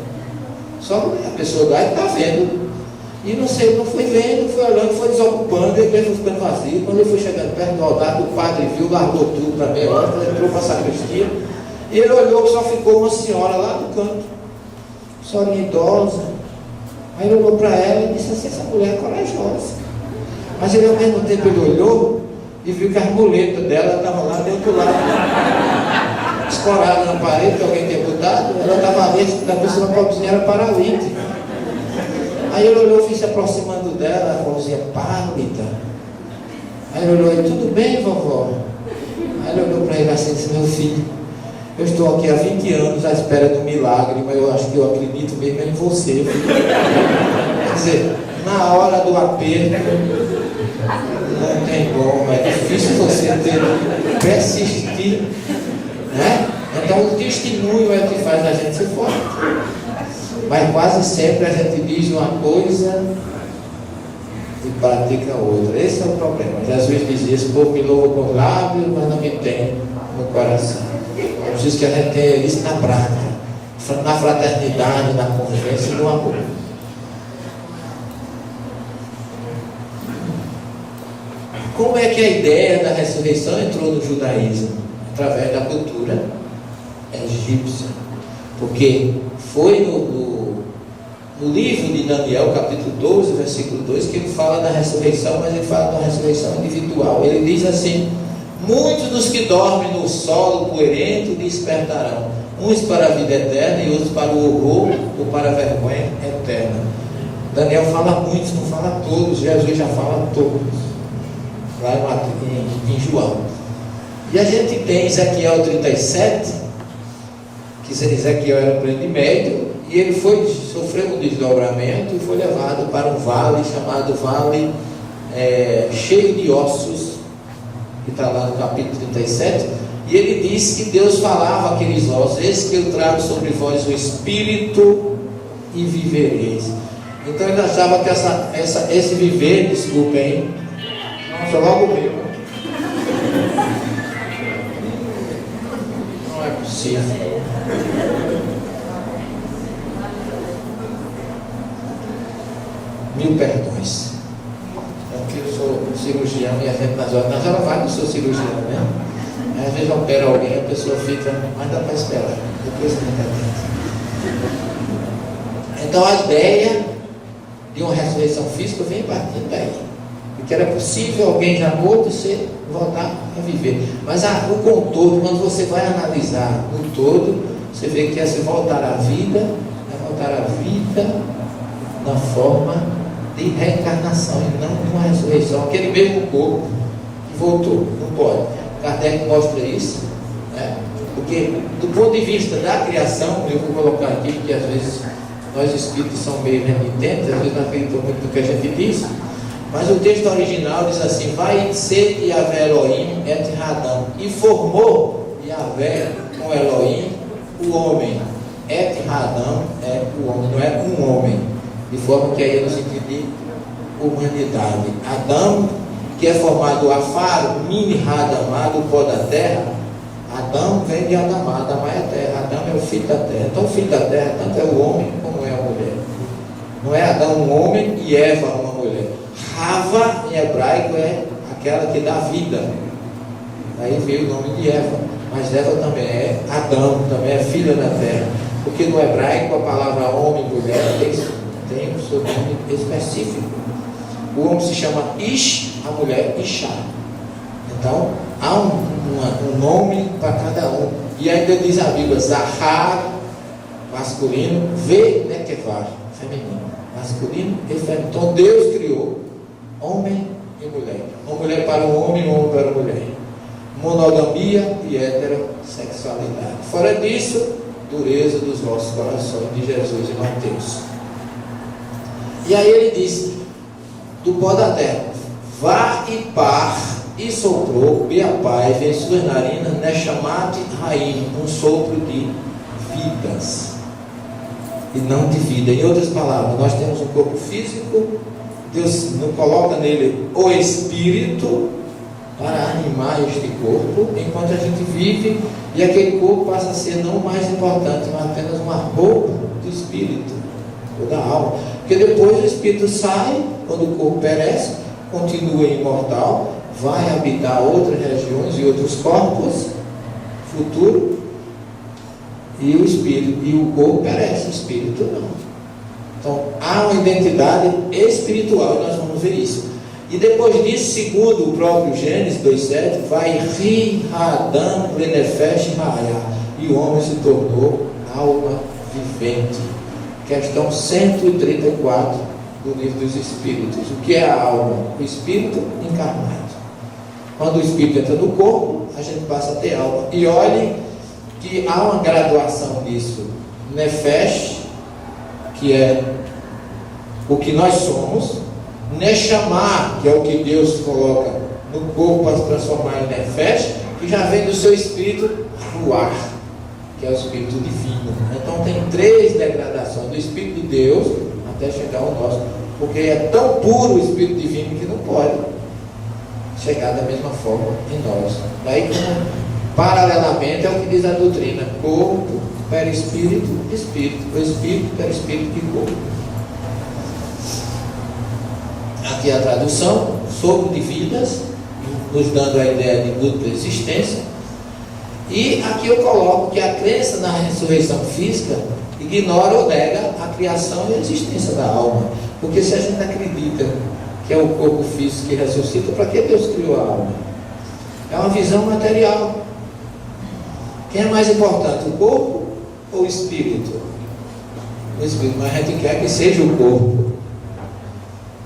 Só a pessoa lá está vendo. E não sei, não foi vendo, foi olhando, foi desocupando, a igreja foi ficando vazia. Quando ele foi chegando perto do altar, o padre viu, largou tudo para meia hora, entrou para a sacristia. E ele olhou que só ficou uma senhora lá no canto, senhorinha idosa. Aí ele olhou para ela e disse assim: essa mulher é corajosa. Mas ele, ao mesmo tempo, ele olhou e viu que as muletas dela estavam lá do outro lado, escoradas na parede, que alguém tinha botado. Ela estava ali, da pessoa pobrezinha era paralítica. Aí ele olhou, foi se aproximando dela, a vozinha pálida. Aí ele olhou: tudo bem, vovó? Aí ele olhou para ele assim e disse: meu filho, eu estou aqui há 20 anos à espera de um milagre, mas eu acho que eu acredito mesmo em você. Quer dizer, na hora do aperto, não tem como, é difícil você persistir, né? Então o testemunho é o que faz a gente ser forte. Mas quase sempre a gente diz uma coisa e pratica outra. Esse é o problema. Jesus dizia: esse povo me louva com os lábios, mas não me tem no coração. É preciso que a gente tenha isso na prática, na fraternidade, na convivência e no amor. Como é que a ideia da ressurreição entrou no judaísmo? Através da cultura egípcia. Porque foi no livro de Daniel, capítulo 12, versículo 2, que ele fala da ressurreição, mas ele fala da ressurreição individual. Ele diz assim: muitos dos que dormem no solo poeirento despertarão, uns para a vida eterna e outros para o horror ou para a vergonha eterna. Daniel fala muitos, não fala todos. Jesus já fala todos lá em João. E a gente tem Ezequiel 37, que Ezequiel era um grande médio, e ele sofreu um desdobramento e foi levado para um vale chamado Vale Cheio de Ossos, que está lá no capítulo 37, e ele disse que Deus falava àqueles ossos: eis que eu trago sobre vós o Espírito e vivereis. Então ele achava que esse viver, desculpem, nossa, logo veio. Não é possível. Mil perdões. Porque eu sou cirurgião e a gente nas horas vai que eu sou cirurgião, né? Às vezes opera alguém, a pessoa fica, mas dá para esperar. Depois você não tem. Então a ideia de uma ressurreição física vem partindo daí. Porque era possível alguém já morto você voltar a viver. Mas o contorno, quando você vai analisar no todo, você vê que é se voltar à vida, é voltar à vida na forma de reencarnação e não de uma ressurreição. Aquele mesmo corpo que voltou, não pode. Kardec mostra isso, né? Porque do ponto de vista da criação, eu vou colocar aqui, porque às vezes nós espíritos somos meio renitentes, às vezes não acreditamos muito no que a gente diz, mas o texto original diz assim: vai ser Yahvé Elohim et Hadam, e formou Yahvé com Elohim o homem, et Hadam é o homem, não é um homem, de forma que aí é no sentido de humanidade. Adão, que é formado Afar, Mini Hadamá, do pó da terra. Adão vem de Adamá, Adamá é a terra, Adão é o filho da terra. Então o filho da terra tanto é o homem como é a mulher. Não é Adão um homem e Eva uma mulher. Rava em hebraico é aquela que dá vida. Aí veio o nome de Eva. Mas Eva também é Adão, também é filha da terra. Porque no hebraico a palavra homem e mulher tem o seu nome específico. O homem se chama Ish, a mulher Ishá. Então há um nome para cada um. E ainda diz a Bíblia: Zahar, masculino, Ve Nekevar, feminino. Masculino e feminino. Então Deus criou homem e mulher. Uma mulher para o homem e um homem para a mulher. Monogamia e heterossexualidade. Fora disso, dureza dos vossos corações, de Jesus e Mateus. E aí ele diz: do pó da terra, vá e par, e soprou, Beapai, vem suas narinas, Neshamat Raim, um sopro de vidas, e não de vida. Em outras palavras, nós temos um corpo físico, Deus não coloca nele o espírito para animar este corpo, enquanto a gente vive, e aquele corpo passa a ser não o mais importante, mas apenas uma roupa do espírito, ou da alma. Porque depois o espírito sai, quando o corpo perece, continua imortal, vai habitar outras regiões e outros corpos futuro, e o espírito e o corpo perece, o espírito não. Então há uma identidade espiritual, e nós vamos ver isso. E depois disso, segundo o próprio Gênesis 2,7, vai ri Adam lenefesh raya, e o homem se tornou alma vivente. Questão 134 do livro dos Espíritos. O que é a alma? O espírito encarnado. Quando o espírito entra no corpo, a gente passa a ter alma. E olhe que há uma graduação nisso. Nefesh, que é o que nós somos. Neshama, que é o que Deus coloca no corpo para se transformar em Nefesh, que já vem do seu espírito Ruach, que é o espírito divino. Então tem 3 degradações do espírito de Deus até chegar ao nosso, porque é tão puro o espírito divino que não pode chegar da mesma forma em nós. Daí, paralelamente, é o que diz a doutrina: corpo, perispírito, espírito, o espírito, perispírito e corpo. Aqui a tradução: sopro de vidas, nos dando a ideia de dupla existência. E aqui eu coloco que a crença na ressurreição física ignora ou nega a criação e a existência da alma. Porque se a gente acredita que é o corpo físico que ressuscita, para que Deus criou a alma? É uma visão material. Quem é mais importante, o corpo ou o espírito? O espírito, mas a gente quer que seja o corpo,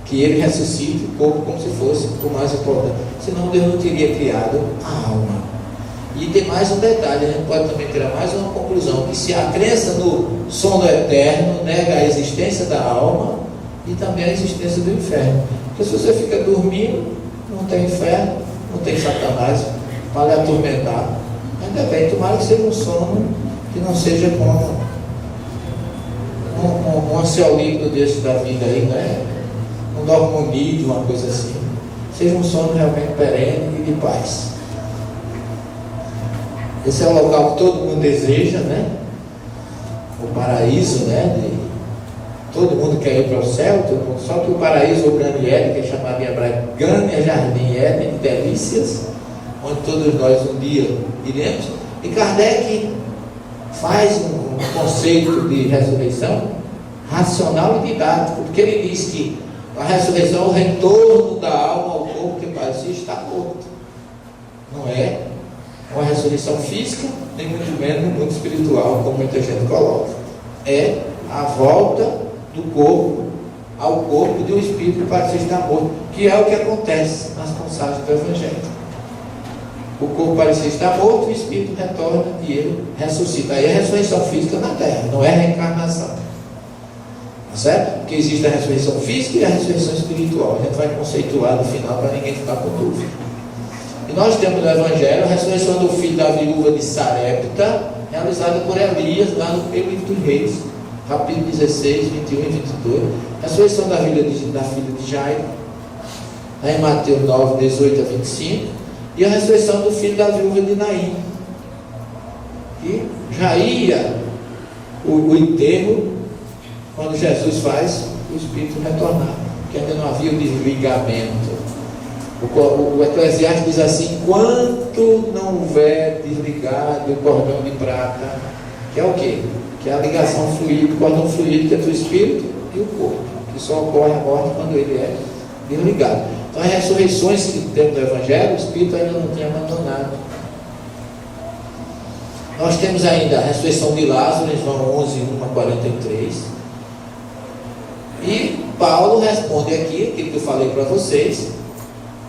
que ele ressuscite o corpo como se fosse o mais importante. Senão Deus não teria criado a alma. E tem mais um detalhe, a gente pode também tirar mais uma conclusão: que se a crença no sono eterno nega a existência da alma e também a existência do inferno. Porque se você fica dormindo, não tem inferno, não tem Satanás para lhe atormentar. Ainda bem, tomara que seja um sono que não seja como um ansiolítico desse da vida aí, né? Um dormonídeo, uma coisa assim. Seja um sono realmente perene e de paz. Esse é o local que todo mundo deseja, né? O paraíso, né? Todo mundo quer ir para o céu, só que o paraíso, o Gan Eden, que é chamado em hebraico Gan, é jardim, Eden de delícias, onde todos nós um dia iremos. E Kardec faz um conceito de ressurreição racional e didático, porque ele diz que a ressurreição é o retorno da alma ao corpo que parecia estar morto. Não é uma ressurreição física, nem muito menos no mundo espiritual, como muita gente coloca. É a volta do corpo ao corpo de um espírito que parecia estar morto, que é o que acontece nas passagens do Evangelho. O corpo parecia estar morto, o espírito retorna e ele ressuscita. Aí é a ressurreição física na terra, não é a reencarnação. Tá certo? Porque existe a ressurreição física e a ressurreição espiritual. A gente vai conceituar no final para ninguém ficar com dúvida. E nós temos no Evangelho a ressurreição do filho da viúva de Sarepta, realizada por Elias, lá no livro dos Reis, capítulo 16, 21 e 22. A ressurreição da filha de Jairo, lá em Mateus 9, 18 a 25. E a ressurreição do filho da viúva de Naim. E já ia o enterro, quando Jesus faz o Espírito retornar, porque ainda não havia o desligamento. O Eclesiastes diz assim: enquanto não houver desligado o cordão de prata, que é o quê? Que é a ligação fluida, o cordão fluido entre o Espírito e o corpo, que só ocorre a morte quando ele é desligado. Então as ressurreições que temos no Evangelho, o Espírito ainda não tinha abandonado. Nós temos ainda a ressurreição de Lázaro, em João 11, 1 a 43. E Paulo responde aqui, aquilo que eu falei para vocês,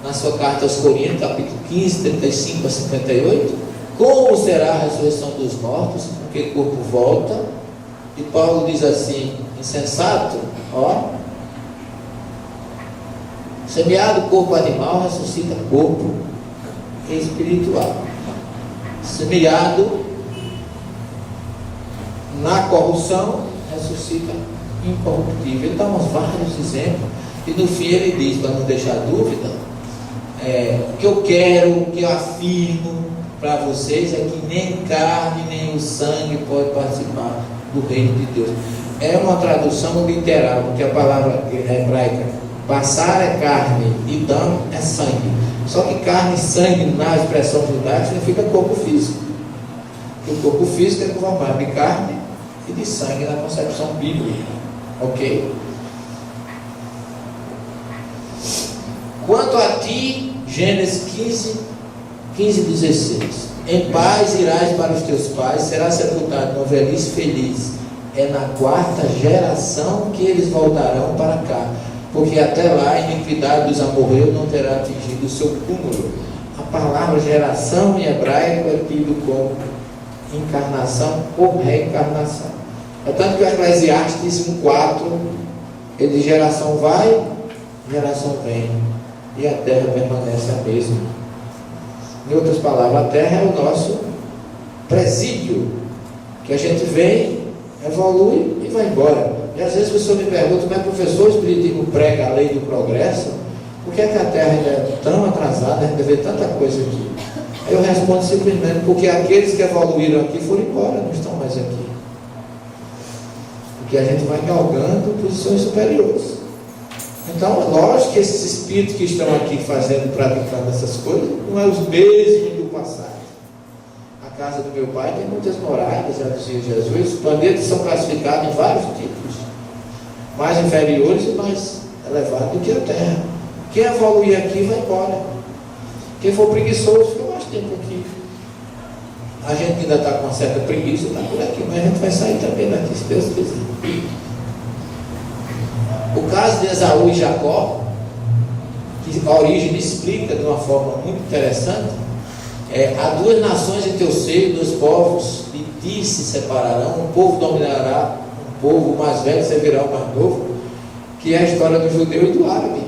na sua carta aos Coríntios, capítulo 15, 35 a 58. Como será a ressurreição dos mortos? Porque o corpo volta. E Paulo diz assim: insensato, ó, semeado corpo animal, ressuscita corpo espiritual. Semeado na corrupção, ressuscita incorruptível. Ele dá uns vários exemplos. E no fim ele diz, para não deixar dúvida, o que eu quero, o que eu afirmo para vocês é que nem carne, nem o sangue pode participar do reino de Deus. É uma tradução literal, porque a palavra hebraica passar é carne e dam é sangue. Só que carne e sangue na expressão judaica significa corpo físico. Porque o corpo físico é formado de carne e de sangue na concepção bíblica. Ok? Quanto a ti, Gênesis 15:16. Em paz irás para os teus pais, serás sepultado na velhice feliz. É na quarta geração que eles voltarão para cá, porque até lá a iniquidade dos amorreus não terá atingido o seu cúmulo. A palavra geração em hebraico é tido como encarnação ou reencarnação. É tanto que o Eclesiastes 1:4, ele diz: geração vai, geração vem, e a terra permanece a mesma. Em outras palavras, a terra é o nosso presídio, que a gente vem, evolui e vai embora. E às vezes a pessoa me pergunta: mas professor, o Espiritismo prega a lei do progresso? Por que é que a terra ainda é tão atrasada, a gente vê tanta coisa aqui? Aí eu respondo simplesmente: porque aqueles que evoluíram aqui foram embora, não estão mais aqui. Porque a gente vai galgando posições superiores. Então, é lógico que esses espíritos que estão aqui fazendo, praticando essas coisas, não é os mesmos do passado. A casa do meu pai tem muitas moradas, já dizia Jesus. Os planetas são classificados em vários tipos, mais inferiores e mais elevados do que a Terra. Quem evoluir aqui vai embora. Quem for preguiçoso fica mais tempo aqui. A gente ainda está com uma certa preguiça, está por aqui, mas a gente vai sair também daqui, se Deus quiser. O caso de Esaú e Jacó, que a origem explica de uma forma muito interessante, há duas nações em teu seio, dois povos de ti se separarão, um povo dominará um povo, o mais velho servirá o mais novo, que é a história do judeu e do árabe.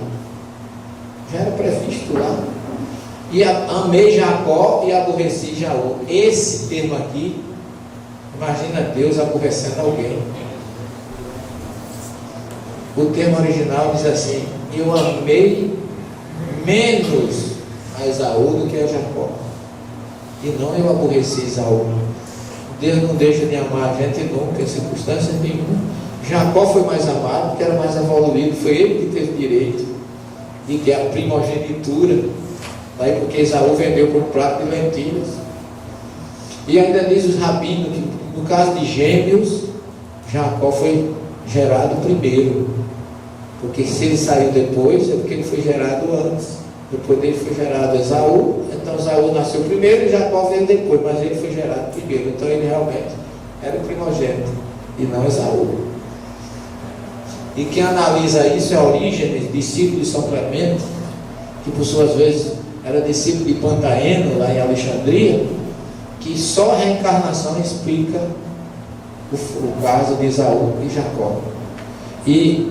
Já era previsto lá. E amei Jacó e aborreci Esaú. Esse termo aqui, imagina Deus aborrecendo alguém. O termo original diz assim: eu amei menos a Esaú do que a Jacó, e não eu aborreci Esaú. Deus não deixa de amar a gente nunca, em circunstância nenhuma. Jacó foi mais amado porque era mais evoluído, foi ele que teve direito de que a primogenitura, daí porque Esaú vendeu por um prato de lentilhas. E ainda diz os rabinos que no caso de gêmeos, Jacó foi gerado primeiro, porque se ele saiu depois é porque ele foi gerado antes. Depois dele foi gerado Esaú, então Esaú nasceu primeiro e Jacó veio depois, mas ele foi gerado primeiro, então ele realmente era o primogênito e não Esaú. E quem analisa isso é Orígenes, discípulo de São Clemente, que por suas vezes era discípulo de Pantaeno, lá em Alexandria, que só a reencarnação explica o caso de Esaú e Jacó. E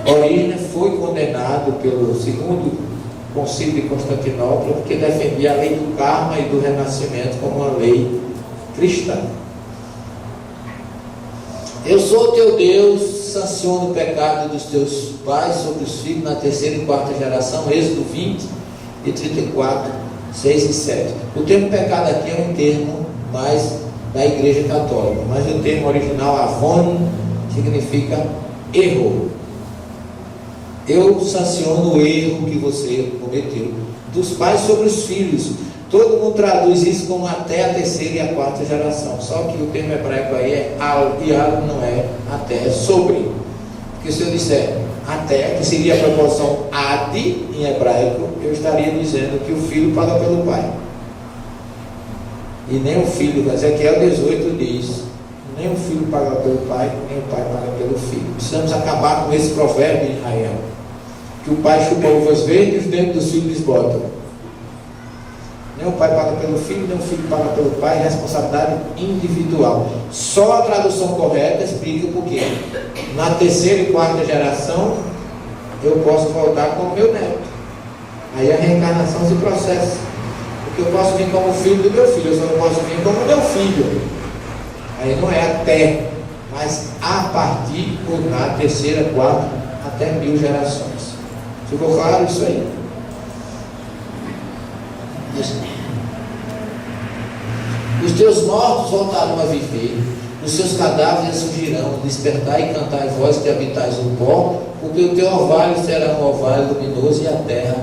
Orígenes foi condenado pelo segundo concílio de Constantinopla, porque defendia a lei do karma e do renascimento como uma lei cristã. Eu sou teu Deus, sanciono o pecado dos teus pais sobre os filhos na terceira e quarta geração, Êxodo 20 e 34, 6 e 7. O termo pecado aqui é um termo mais da Igreja Católica, mas o termo original, avon, significa erro. Eu sanciono o erro que você cometeu. Dos pais sobre os filhos. Todo mundo traduz isso como até a terceira e a quarta geração. Só que o termo hebraico aí é al, e al não é até, é sobre. Porque se eu disser até, que seria a proporção ad em hebraico, eu estaria dizendo que o filho paga pelo pai. E nem o filho, Ezequiel 18 diz: nem o filho paga pelo pai, nem o pai paga pelo filho. Precisamos acabar com esse provérbio em Israel, que o pai chupa uvas verdes e os dentes dos filhos botam. Nem o pai paga pelo filho, nem o filho paga pelo pai, responsabilidade individual. Só a tradução correta explica por quê. Na terceira e quarta geração, eu posso voltar como meu neto. Aí a reencarnação se processa. Porque eu posso vir como filho do meu filho, eu só não posso vir como meu filho. Aí não é até, mas a partir ou na terceira, quarta, até 1000 gerações. Ficou claro isso aí? Os teus mortos voltarão a viver, Os seus cadáveres surgirão, despertai e cantai vós que habitais o pó, porque o teu orvalho será um orvalho luminoso e a terra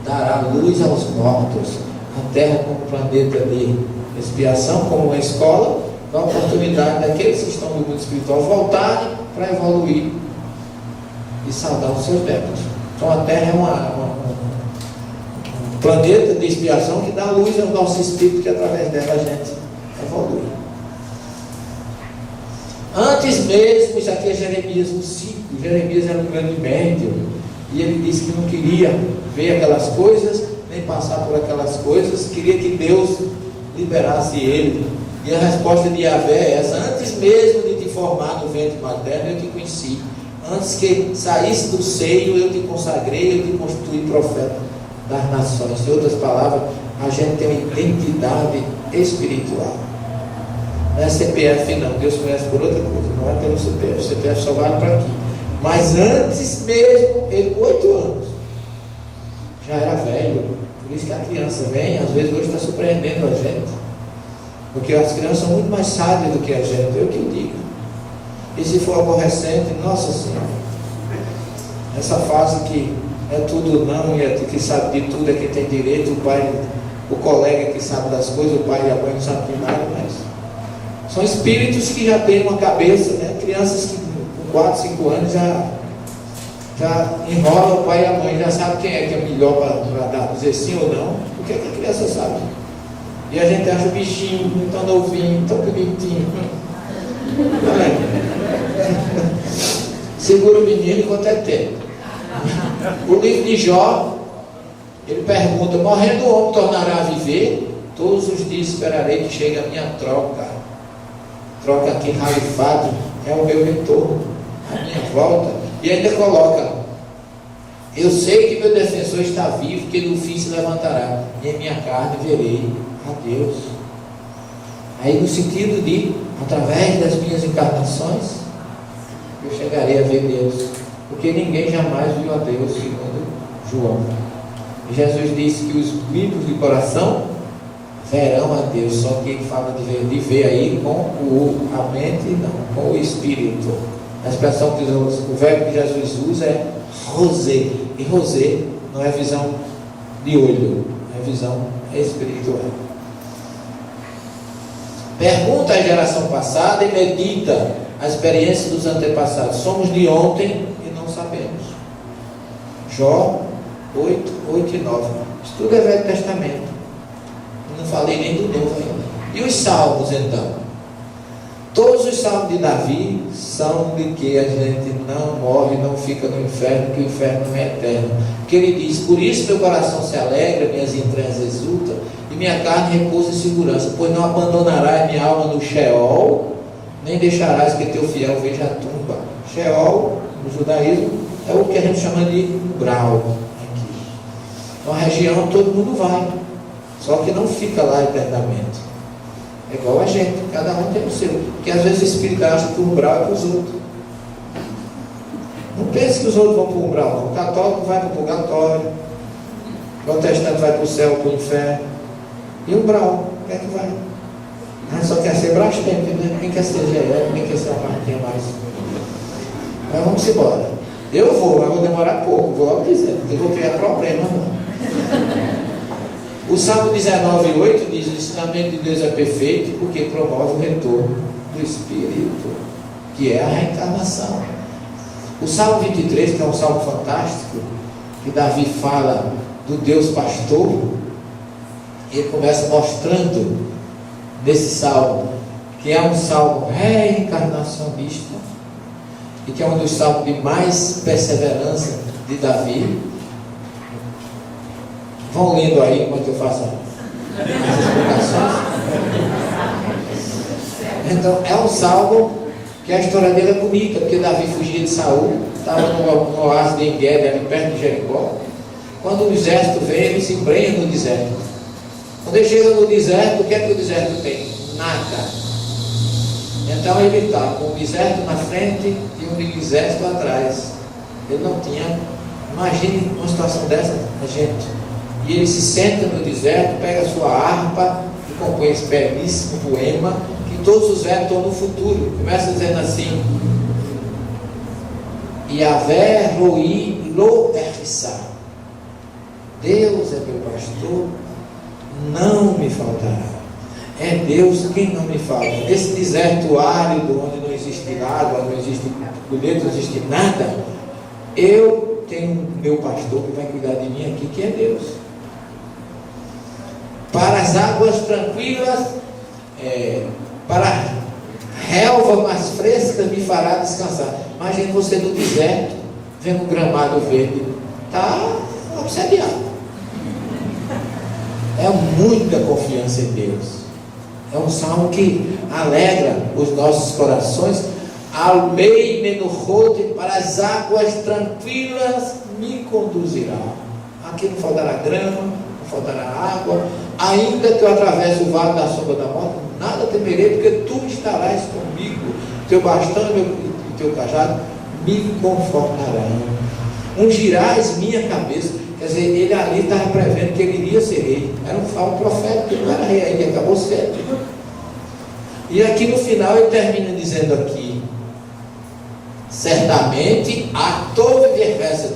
dará luz aos mortos. A terra como planeta de expiação, como uma escola, dá a oportunidade daqueles que estão no mundo espiritual voltarem para evoluir e saldar os seus débitos. Então a terra é um planeta de expiação que dá luz ao nosso espírito, que através dela a gente evolui. Antes mesmo, isso aqui é Jeremias 1:5. Jeremias era um grande médium e ele disse que não queria ver aquelas coisas, nem passar por aquelas coisas, queria que Deus liberasse ele. E a resposta de Yahvé é essa: antes mesmo de te formar no ventre materno, eu te conheci. Antes que saísse do seio, eu te consagrei, eu te constituí profeta das nações. Em outras palavras, a gente tem uma identidade espiritual. Não é CPF não, Deus conhece por outra coisa, não é pelo CPF, o CPF só vale para aqui. Mas antes mesmo, ele com 8 anos, já era velho. Por isso que a criança vem, às vezes hoje está surpreendendo a gente, porque as crianças são muito mais sábias do que a gente, eu que digo. E se for aborrecente, nossa Senhora, essa fase que é tudo não, e é que sabe de tudo, é que tem direito, o pai, o colega que sabe das coisas, o pai e a mãe não sabem de nada, mas são espíritos que já têm uma cabeça, né? Crianças que com 4, 5 anos já enrolam o pai e a mãe, já sabe quem é melhor para dizer sim ou não. O que é que a criança sabe? E a gente acha o bichinho tão novinho, tão bonitinho. Segura o menino enquanto é tempo. O livro de Jó, ele pergunta: morrendo o homem tornará a viver? Todos os dias esperarei que chegue a minha troca. Troca aqui, ralifado, é o meu retorno, a minha volta. E ainda coloca: eu sei que meu defensor está vivo, que no fim se levantará, e em minha carne verei a Deus. Aí no sentido de, através das minhas encarnações, eu chegarei a ver Deus, porque ninguém jamais viu a Deus, segundo João. E Jesus disse que os limpos de coração verão a Deus, só que ele fala de ver aí com a mente, não, com o espírito. A expressão que o verbo que Jesus usa é rosé, e rosé não é visão de olho, é visão espiritual. Pergunta à geração passada e medita a experiência dos antepassados. Somos de ontem e não sabemos. Jó 8, 8 e 9. Isso tudo é Velho Testamento. Não falei nem do Novo ainda. E os salmos então? Todos os salmos de Davi são de que a gente não morre, não fica no inferno, que o inferno não é eterno. Porque ele diz: por isso meu coração se alegra, minhas entranhas exultam, e minha carne repousa em segurança, pois não abandonarás minha alma no Sheol, nem deixarás que teu fiel veja a tumba. Sheol, no judaísmo, é o que a gente chama de umbral. Então a região todo mundo vai, só que não fica lá eternamente. É igual a gente, cada um tem o seu. Porque às vezes o espírito acha que o umbral é para os outros. Não pense que os outros vão para o umbral, não. O católico vai para o purgatório, o protestante vai para o céu, para o inferno. E o umbral, quem é que vai? Só quer ser brastento, né? Quem quer ser GE, quem quer ser uma partinha mais. Mas vamos embora. Eu vou demorar pouco, vou logo dizer, porque eu vou criar problema, não. O Salmo 19:8 diz: o ensinamento de Deus é perfeito, porque promove o retorno do Espírito, que é a reencarnação. O Salmo 23, que é um salmo fantástico, que Davi fala do Deus pastor, ele começa mostrando nesse salmo, que é um salmo reencarnacionista, e que é um dos salmos de mais perseverança de Davi. Vão lendo aí enquanto eu faço as explicações. Então, é um salmo que a história dele é bonita, porque Davi fugia de Saul, estava no oásis de Engedi, ali perto de Jericó. Quando o exército vem, ele se embrenha no deserto. Quando ele chega no deserto, o que é que o deserto tem? Nada. Então ele está com o deserto na frente e um exército atrás. Ele não tinha. Imagine uma situação dessa, gente. E ele se senta no deserto, pega a sua harpa e compõe esse belíssimo poema que todos os verbos estão no futuro. Começa dizendo assim: Yahvé Roi Lo Erissá. Deus é meu pastor, não me faltará. É Deus quem não me falta. Nesse deserto árido, onde não existe água, não existe colheita, não existe nada, eu tenho meu pastor que vai cuidar de mim aqui, que é Deus. Para as águas tranquilas, para a relva mais fresca me fará descansar. Imagine você no deserto, vendo um gramado verde, está obsediado. É muita confiança em Deus. É um salmo que alegra os nossos corações. Almei menuchote, para as águas tranquilas me conduzirá. Aqui não faltará grama, não faltará água. Ainda que eu atravesse o vale da sombra da morte, nada temerei, porque tu estarás comigo. Teu bastão e teu cajado me confortarão. Ungirás minha cabeça. Quer dizer, ele ali estava prevendo que ele iria ser rei. Era um profeta, que não era rei ainda, acabou sendo. E aqui no final ele termina dizendo aqui: certamente a todo diversa,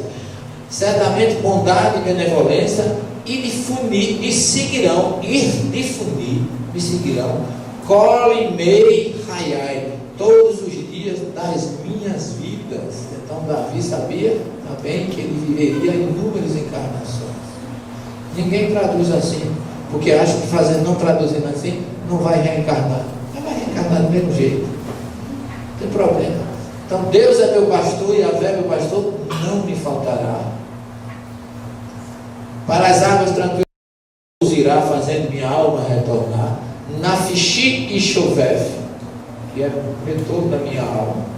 certamente bondade e benevolência e difunir me seguirão, me seguirão, colimei raiai, todos os dias das minhas vidas. Então Davi sabia também que ele viveria inúmeras encarnações. Ninguém traduz assim, porque acha que não traduzindo assim, não vai reencarnar. Mas vai reencarnar do mesmo jeito. Não tem problema. Então Deus é meu pastor, e Yahvé é meu pastor, não me faltará. Para as águas tranquilas irá, fazendo minha alma retornar. Nafishi e Shovef, que é o retorno da minha alma.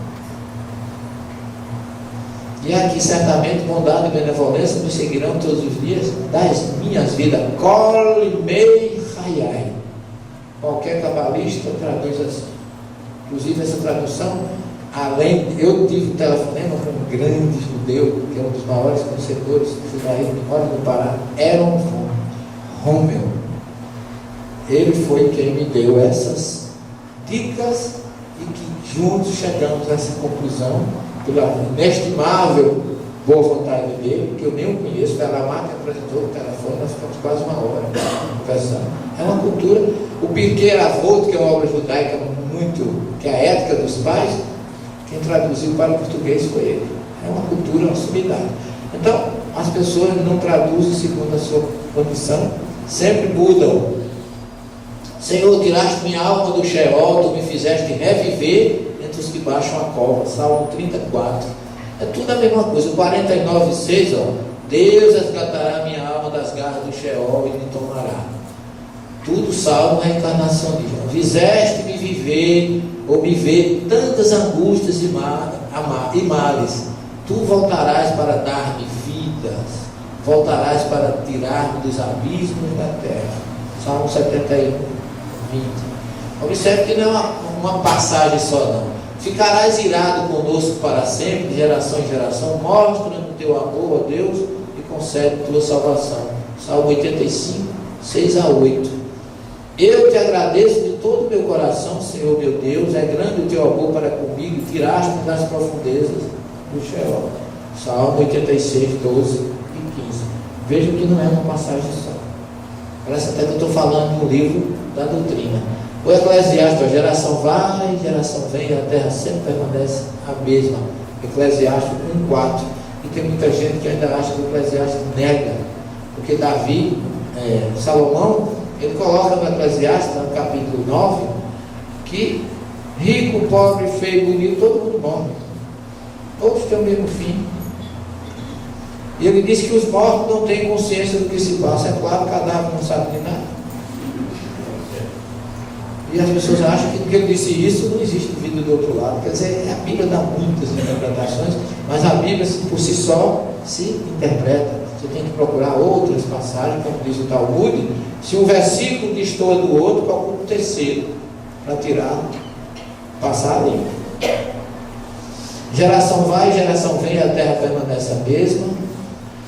E aqui certamente bondade e benevolência me seguirão todos os dias das minhas vidas. Colimei raiai. Qualquer cabalista traduz assim. Inclusive essa tradução, eu tive um telefonema com um grande judeu, que é um dos maiores conhecedores do judaísmo, mora no Pará, Aaron Rommel. Ele foi quem me deu essas dicas e que juntos chegamos a essa conclusão, pela inestimável boa vontade dele, que eu nem o conheço. Ela marca, apresentou o telefone, nós ficamos quase uma hora conversando. É uma cultura. O Pirkei Avot, que é uma obra judaica que é a ética dos pais, quem traduziu para o português foi ele. É uma cultura, uma sumidade. Então, as pessoas não traduzem segundo a sua condição, sempre mudam. Senhor, tiraste minha alma do Sheol, tu me fizeste reviver entre os que baixam a cova. Salmo 34. É tudo a mesma coisa. O 49,6, Deus resgatará minha alma das garras do Sheol e me tomará. Tudo salmo na encarnação de João. Fizeste-me viver, ou me ver tantas angústias e males. Tu voltarás para dar-me vidas, voltarás para tirar-me dos abismos da terra. Salmo 71, 20. Observe que não é uma passagem só, não. Ficarás irado conosco para sempre, de geração em geração. Mostra-nos o teu amor, ó Deus, e concede tua salvação. Salmo 85, 6 a 8. Eu te agradeço de todo o meu coração, Senhor meu Deus. É grande o teu amor para comigo, e tiraste-me das profundezas do Sheol. Salmo 86, 12 e 15. Veja que não é uma passagem só. Parece até que eu estou falando no livro da doutrina. O Eclesiastes, a geração vai, geração vem, a terra sempre permanece a mesma. Eclesiastes 1,4. E tem muita gente que ainda acha que o Eclesiastes nega, porque Salomão, ele coloca no Eclesiastes, no capítulo 9, que rico, pobre, feio, bonito, todo mundo morre. Todos têm o mesmo fim. E ele diz que os mortos não têm consciência do que se passa. É claro, o cadáver não sabe de nada. E as pessoas acham que porque ele disse isso, não existe vida do outro lado. Quer dizer, a Bíblia dá muitas interpretações, mas a Bíblia por si só se interpreta. Você tem que procurar outras passagens, como diz o Talmud. Se um versículo destoa do outro, procura o terceiro, para passar a limpo. Geração vai, geração vem, a terra permanece a mesma.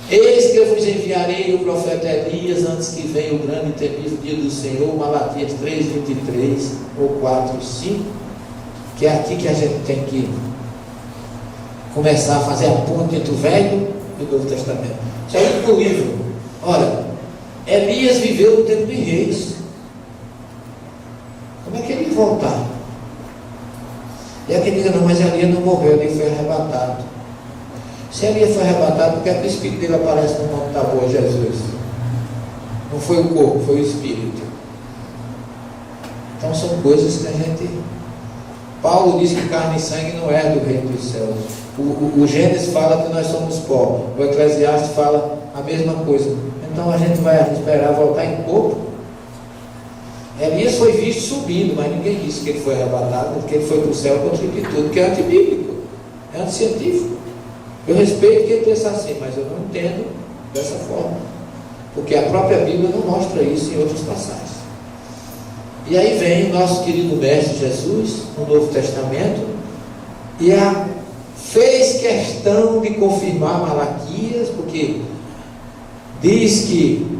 Eis que eu vos enviarei o profeta Elias antes que venha o grande e temível dia do Senhor, Malaquias 3:23 ou 4:5, que é aqui que a gente tem que começar a fazer a ponte entre o Velho e o Novo Testamento. Isso é o livro. Ora, Elias viveu no tempo de reis. Como é que ele ia voltar? E aqui diga, não, mas Elias não morreu, ele foi arrebatado. Se Elias foi arrebatado, por que o espírito dele aparece no monte Tabor, Jesus? Não foi o corpo, foi o espírito. Então são coisas que a gente... Paulo diz que carne e sangue não é do reino dos céus. O Gênesis fala que nós somos pó. O Eclesiastes fala a mesma coisa. Então a gente vai esperar voltar em corpo. Elias foi visto subindo, mas ninguém disse que ele foi arrebatado, que ele foi para o céu contra tudo, que é antibíblico, é anticientífico. Eu respeito quem pensa assim, mas eu não entendo dessa forma, porque a própria Bíblia não mostra isso em outras passagens. E aí vem o nosso querido Mestre Jesus, no Novo Testamento, e fez questão de confirmar Malaquias, porque diz que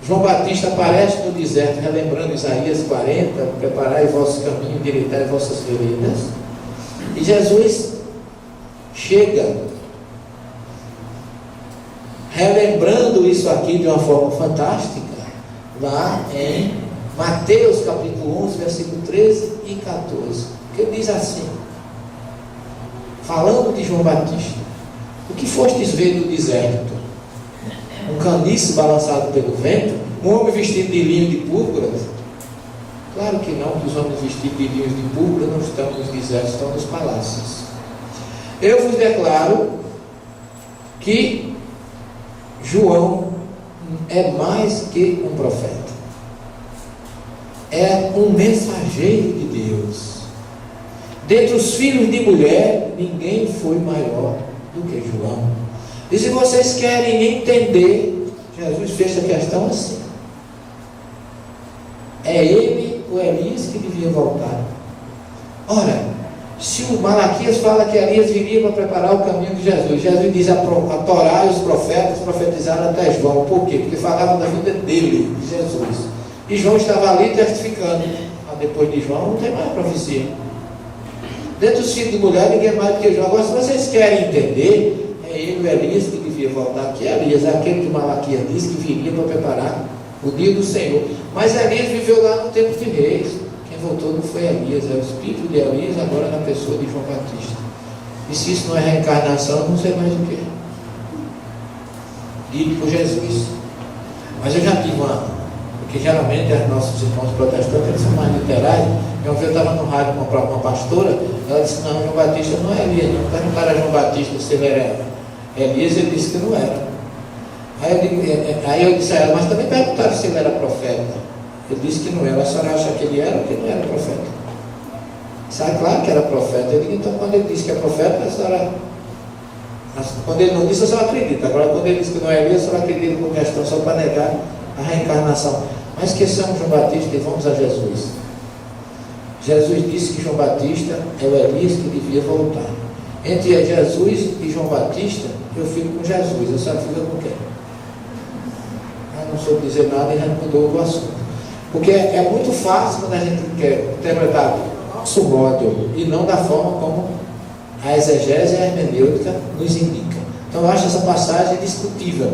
João Batista aparece no deserto, relembrando Isaías 40, preparai vossos caminhos, endireitai vossas veredas. E Jesus chega, relembrando isso aqui de uma forma fantástica, lá em Mateus capítulo 11, versículo 13 e 14, que ele diz assim, falando de João Batista: o que fostes ver no deserto? Um caniço balançado pelo vento? Um homem vestido de linho de púrpura? Claro que não, que os homens vestidos de linhos de púrpura não estão nos desertos, estão nos palácios. Eu vos declaro que João é mais que um profeta, é um mensageiro de Deus. Dentre os filhos de mulher, ninguém foi maior do que João. E se vocês querem entender, Jesus fez a questão assim: é ele, o Elias, que devia voltar. Ora, se o Malaquias fala que Elias viria para preparar o caminho de Jesus, Jesus diz a Torá e os profetas profetizaram até João. Por quê? Porque falavam da vida dele, de Jesus. E João estava ali testificando. Mas depois de João não tem mais profecia. Dentro dos filhos de mulher, ninguém é mais do que João. Agora, se vocês querem entender, é ele, o Elias, que devia voltar. Que Elias é aquele que Malaquias disse que viria para preparar o dia do Senhor. Mas Elias viveu lá no tempo de reis. Quem voltou não foi Elias, é o espírito de Elias, agora na pessoa de João Batista. E se isso não é reencarnação, não sei mais o que. Dito por Jesus. Mas eu já tive porque geralmente os nossos irmãos protestantes, eles são mais literais. Uma vez eu estava no rádio com uma pastora, ela disse: não, João Batista não é Elias, não. Perguntaram a João Batista se ele era Elias, ele disse que não era. Aí eu disse a ela: mas também perguntaram se ele era profeta. Ele disse que não era. A senhora acha que ele era ou que não era profeta? Sabe, claro que era profeta. Eu digo: então, quando ele disse que é profeta, a senhora... Quando ele não disse, a senhora acredita. Agora, quando ele disse que não é Elias, a senhora acredita com questão só para negar a reencarnação. Mas esqueçamos João Batista e vamos a Jesus. Jesus disse que João Batista é o Elias que devia voltar. Entre Jesus e João Batista, eu fico com Jesus. A senhora fica com quem? Eu não soube dizer nada e já mudou o assunto. Porque é muito fácil quando a gente quer interpretar do nosso modo e não da forma como a exegese e a hermenêutica nos indica. Então eu acho essa passagem discutível.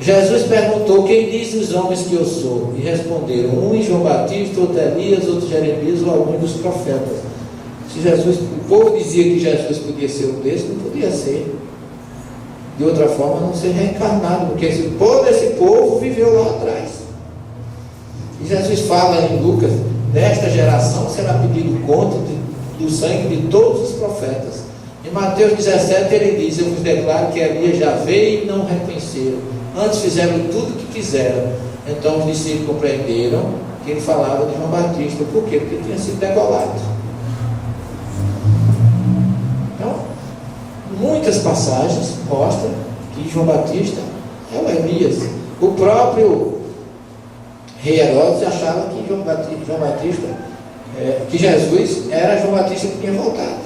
Jesus perguntou: quem diz os homens que eu sou? E responderam: um João Batista, outro Elias, outro Jeremias ou algum dos profetas. Se Jesus, o povo dizia que Jesus podia ser um desses, não podia ser de outra forma não ser reencarnado, porque esse povo viveu lá atrás. E Jesus fala em Lucas: nesta geração será pedido conta do sangue de todos os profetas. Em Mateus 17 ele diz: eu vos declaro que Elias já veio e não reconheceram. Antes fizeram tudo o que quiseram. Então os discípulos compreenderam que ele falava de João Batista. Por quê? Porque ele tinha sido degolado. Então, muitas passagens mostram que João Batista é o Elias. O próprio rei Herodes achava que João Batista, que Jesus era João Batista que tinha voltado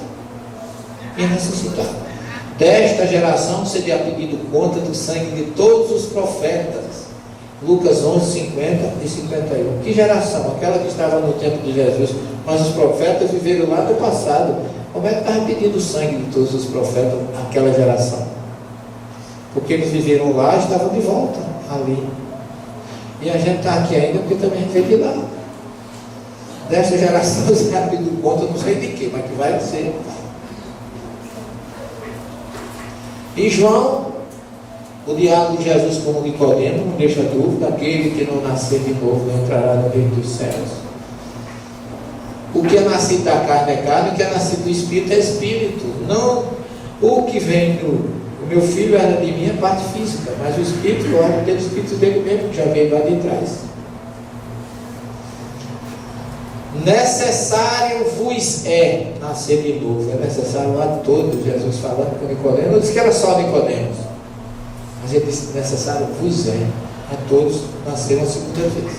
e ressuscitado. Desta geração seria pedido conta do sangue de todos os profetas. Lucas 11, 50 e 51. Que geração? Aquela que estava no tempo de Jesus. Mas os profetas viveram lá no passado. Como é que estava pedindo o sangue de todos os profetas naquela geração? Porque eles viveram lá e estavam de volta ali. E a gente está aqui ainda porque também a gente veio de lá. Desta geração será pedido conta, não sei de quê, mas que vai ser. E João, o diálogo de Jesus com Nicodemo, não deixa dúvida: aquele que não nascer de novo não entrará no reino dos céus. O que é nascido da carne é carne, o que é nascido do Espírito é Espírito. Não o que vem o meu filho era de mim é parte física, mas o Espírito era do Espírito dele mesmo, que já veio lá de trás. Necessário vos é nascer de novo. É necessário a todos. Jesus falando com Nicodemo, não disse que era só Nicodemos, mas ele disse: necessário vos é a todos nascer uma segunda vez.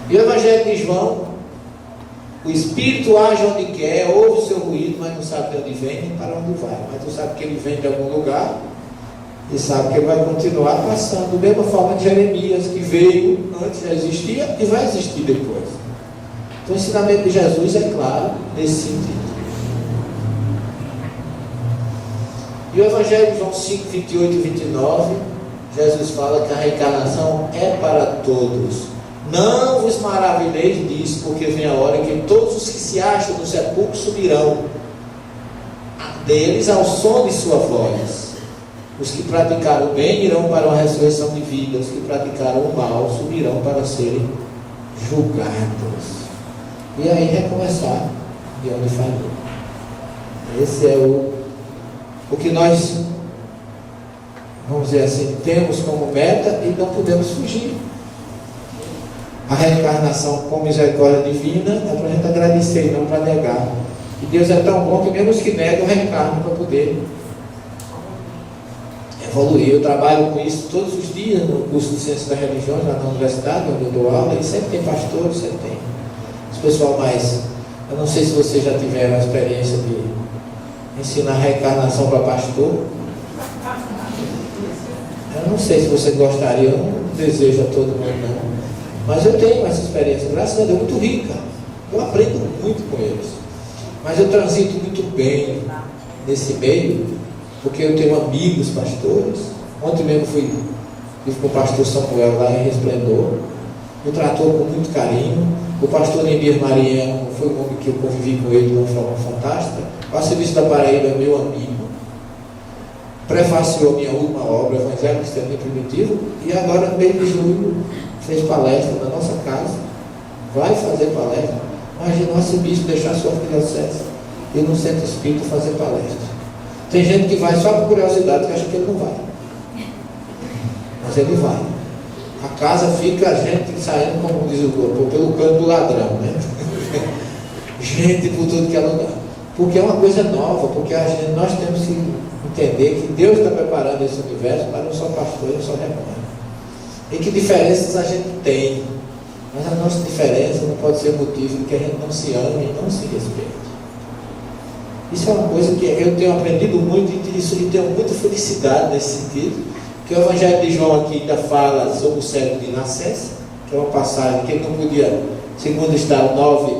E o Evangelho de João: o Espírito age onde quer, ouve o seu ruído, mas não sabe de onde vem nem para onde vai. Mas tu sabe que ele vem de algum lugar e sabe que ele vai continuar passando. Da mesma forma de Jeremias, que veio antes, já existia e vai existir depois. Então o ensinamento de Jesus é claro nesse sentido. E o Evangelho de João 5, 28 e 29, Jesus fala que a reencarnação é para todos. Não vos maravilheis disso, porque vem a hora que todos os que se acham no sepulcro subirão deles ao som de sua voz. Os que praticaram o bem irão para uma ressurreição de vida, os que praticaram o mal subirão para serem julgados. E aí recomeçar de onde falhou. Esse é o que nós, vamos dizer assim, temos como meta e não podemos fugir. A reencarnação com misericórdia divina é para a gente agradecer e não para negar. E Deus é tão bom que mesmo os que negam reencarnam para poder evoluir. Eu trabalho com isso todos os dias no curso de Ciências da Religião, lá na universidade, onde eu dou aula, e sempre tem pastores, sempre tem os pessoal mais... Eu não sei se vocês já tiveram a experiência de ensinar reencarnação para pastor. Eu não sei se vocês gostariam, eu não desejo a todo mundo não. Mas eu tenho essa experiência, graças a Deus, muito rica. Eu aprendo muito com eles. Mas eu transito muito bem nesse meio, porque eu tenho amigos pastores. Ontem mesmo estive com o pastor Samuel lá em Resplendor. Me tratou com muito carinho. O pastor Neemias Mariano foi um homem que eu convivi com ele de uma forma fantástica. O arcebispo da Paraíba é meu amigo. Prefaciou minha última obra, Evangelho Cristiano Primitivo, e agora no mês de julho fez palestra na nossa casa. Vai fazer palestra. Imagina o arcebispo deixar sua arquidiocese e no centro espírita fazer palestra. Tem gente que vai só por curiosidade, que acha que ele não vai. Mas ele vai. A casa fica a gente saindo, como diz o povo, pelo canto do ladrão, né? Gente por tudo que é lugar. Porque é uma coisa nova, porque nós temos que entender que Deus está preparando esse universo para um só pastor e um só rebanho. E que diferenças a gente tem. Mas a nossa diferença não pode ser motivo de que a gente não se ame e não se respeite. Isso é uma coisa que eu tenho aprendido muito e tenho muita felicidade nesse sentido. Que o Evangelho de João aqui ainda fala sobre o cego de nascença, que é uma passagem que ele não podia, segundo está 9,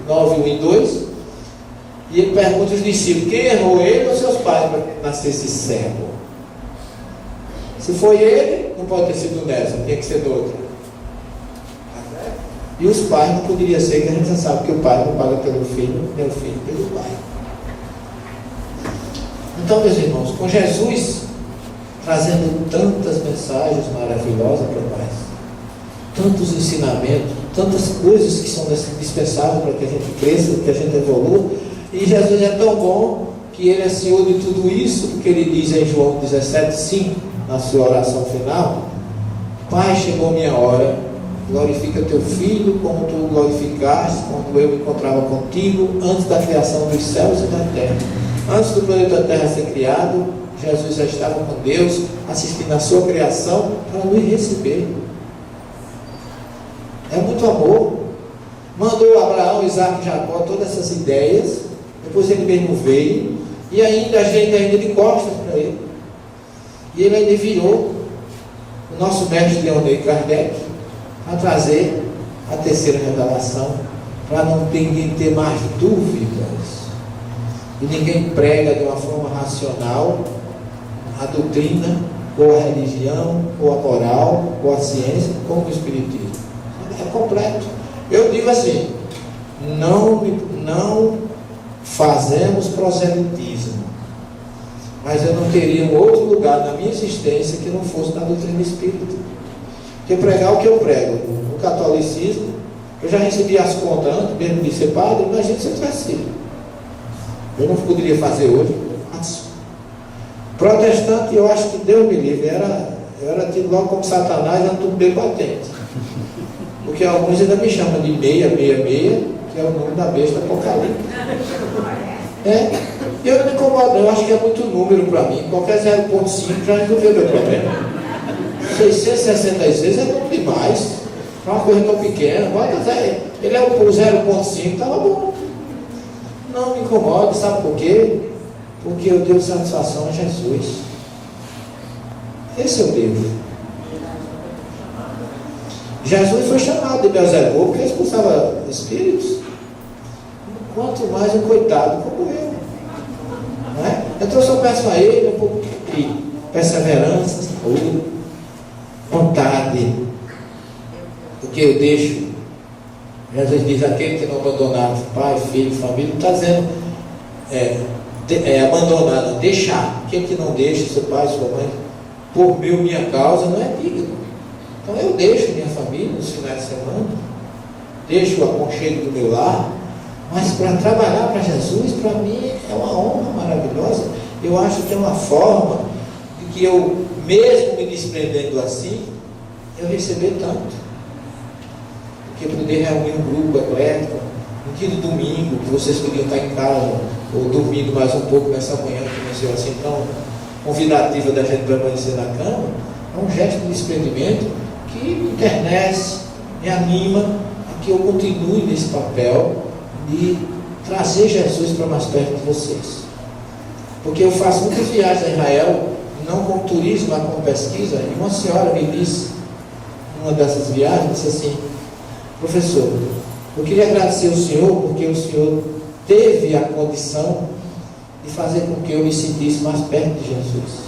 1 e 2, e ele pergunta aos discípulos: quem errou, ele ou seus pais, para que nascesse cego? Se foi ele, não pode ter sido nessa, tinha que ser do outro. E os pais não poderiam ser, que a gente já sabe que o pai não paga pelo filho, nem o filho pelo pai. Então, meus irmãos, com Jesus trazendo tantas mensagens maravilosas para nós, tantos ensinamentos, tantas coisas que são dispensáveis para que a gente cresça, que a gente evolua, e Jesus é tão bom que ele é Senhor de tudo isso, porque ele diz em João 17,5, na sua oração final: Pai, chegou minha hora, glorifica teu filho como tu o glorificaste quando eu me encontrava contigo antes da criação dos céus e da terra. Antes do planeta Terra ser criado, Jesus já estava com Deus, assistindo a sua criação para nos receber. É muito amor. Mandou Abraão, Isaac e Jacó todas essas ideias. Depois ele mesmo veio E ainda a gente ainda de costas para ele. E ele ainda virou o nosso mestre Leonel Kardec a trazer a terceira revelação, para não ninguém ter mais dúvidas. E ninguém prega de uma forma racional a doutrina, ou a religião, ou a moral, ou a ciência, como o espiritismo. É completo. Eu digo assim, não fazemos proselitismo, mas eu não teria um outro lugar na minha existência que não fosse na doutrina espírita. Porque pregar o que eu prego, o catolicismo, eu já recebi as contas antes mesmo de ser padre, imagina se eu tivesse sido. Eu não poderia fazer hoje, eu faço. Protestante, eu acho que Deus me livre, eu era tido logo como Satanás, era tudo bem patente. Porque alguns ainda me chamam de 666, que é o nome da besta apocalíptica. Eu não me incomodo, eu acho que é muito número para mim. Qualquer 0,5 já resolveu meu problema. 666 é muito demais. É uma coisa tão pequena. Ele é o 0,5, estava bom. Não me incomoda, sabe por quê? Porque eu devo satisfação a Jesus. Esse eu devo. Jesus foi chamado de Beelzebul porque expulsava espíritos. Quanto mais um coitado como eu. Não é? Então eu só peço a ele um pouco de perseverança, saúde, vontade. Porque eu deixo. Jesus diz, aquele que não abandonar pai, filho, família, não está dizendo abandonar, não, deixar. Aquele que não deixa seu pai, sua mãe, por minha causa, não é digno. Então eu deixo minha família nos finais de semana, deixo o aconchego do meu lar, mas para trabalhar para Jesus, para mim é uma honra maravilhosa. Eu acho que é uma forma de que eu, mesmo me desprendendo assim, eu receber tanto. Porque poder reunir um grupo eclético, no dia do domingo, que vocês podiam estar em casa, ou dormindo mais um pouco nessa manhã, que começou assim tão convidativa da gente permanecer na cama, é um gesto de desprendimento que me internece, me anima a que eu continue nesse papel de trazer Jesus para mais perto de vocês. Porque eu faço muitas viagens a Israel, não como turismo, mas como pesquisa, e uma senhora me disse, numa dessas viagens, disse assim, professor, eu queria agradecer ao senhor, porque o senhor teve a condição de fazer com que eu me sentisse mais perto de Jesus.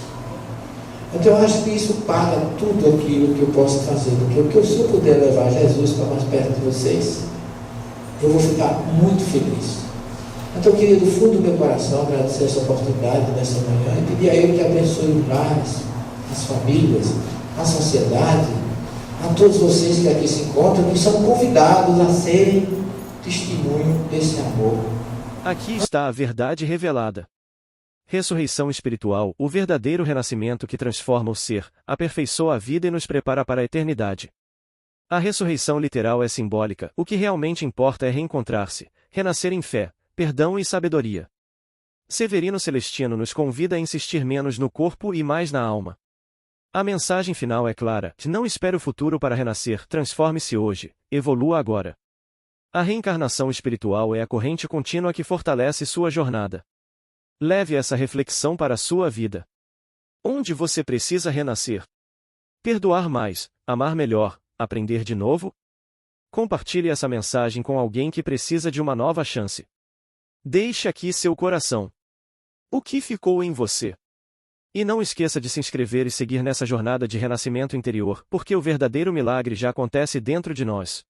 Então eu acho que isso paga tudo aquilo que eu posso fazer, porque se eu puder levar Jesus para mais perto de vocês, eu vou ficar muito feliz. Então eu queria do fundo do meu coração agradecer essa oportunidade nessa manhã e pedir a Ele que abençoe os lares, as famílias, a sociedade, a todos vocês que aqui se encontram, que são convidados a serem testemunho desse amor. Aqui está a verdade revelada. Ressurreição espiritual, o verdadeiro renascimento que transforma o ser, aperfeiçoa a vida e nos prepara para a eternidade. A ressurreição literal é simbólica, o que realmente importa é reencontrar-se, renascer em fé, perdão e sabedoria. Severino Celestino nos convida a insistir menos no corpo e mais na alma. A mensagem final é clara: não espere o futuro para renascer, transforme-se hoje, evolua agora. A reencarnação espiritual é a corrente contínua que fortalece sua jornada. Leve essa reflexão para a sua vida. Onde você precisa renascer? Perdoar mais, amar melhor, aprender de novo? Compartilhe essa mensagem com alguém que precisa de uma nova chance. Deixe aqui seu coração. O que ficou em você? E não esqueça de se inscrever e seguir nessa jornada de renascimento interior, porque o verdadeiro milagre já acontece dentro de nós.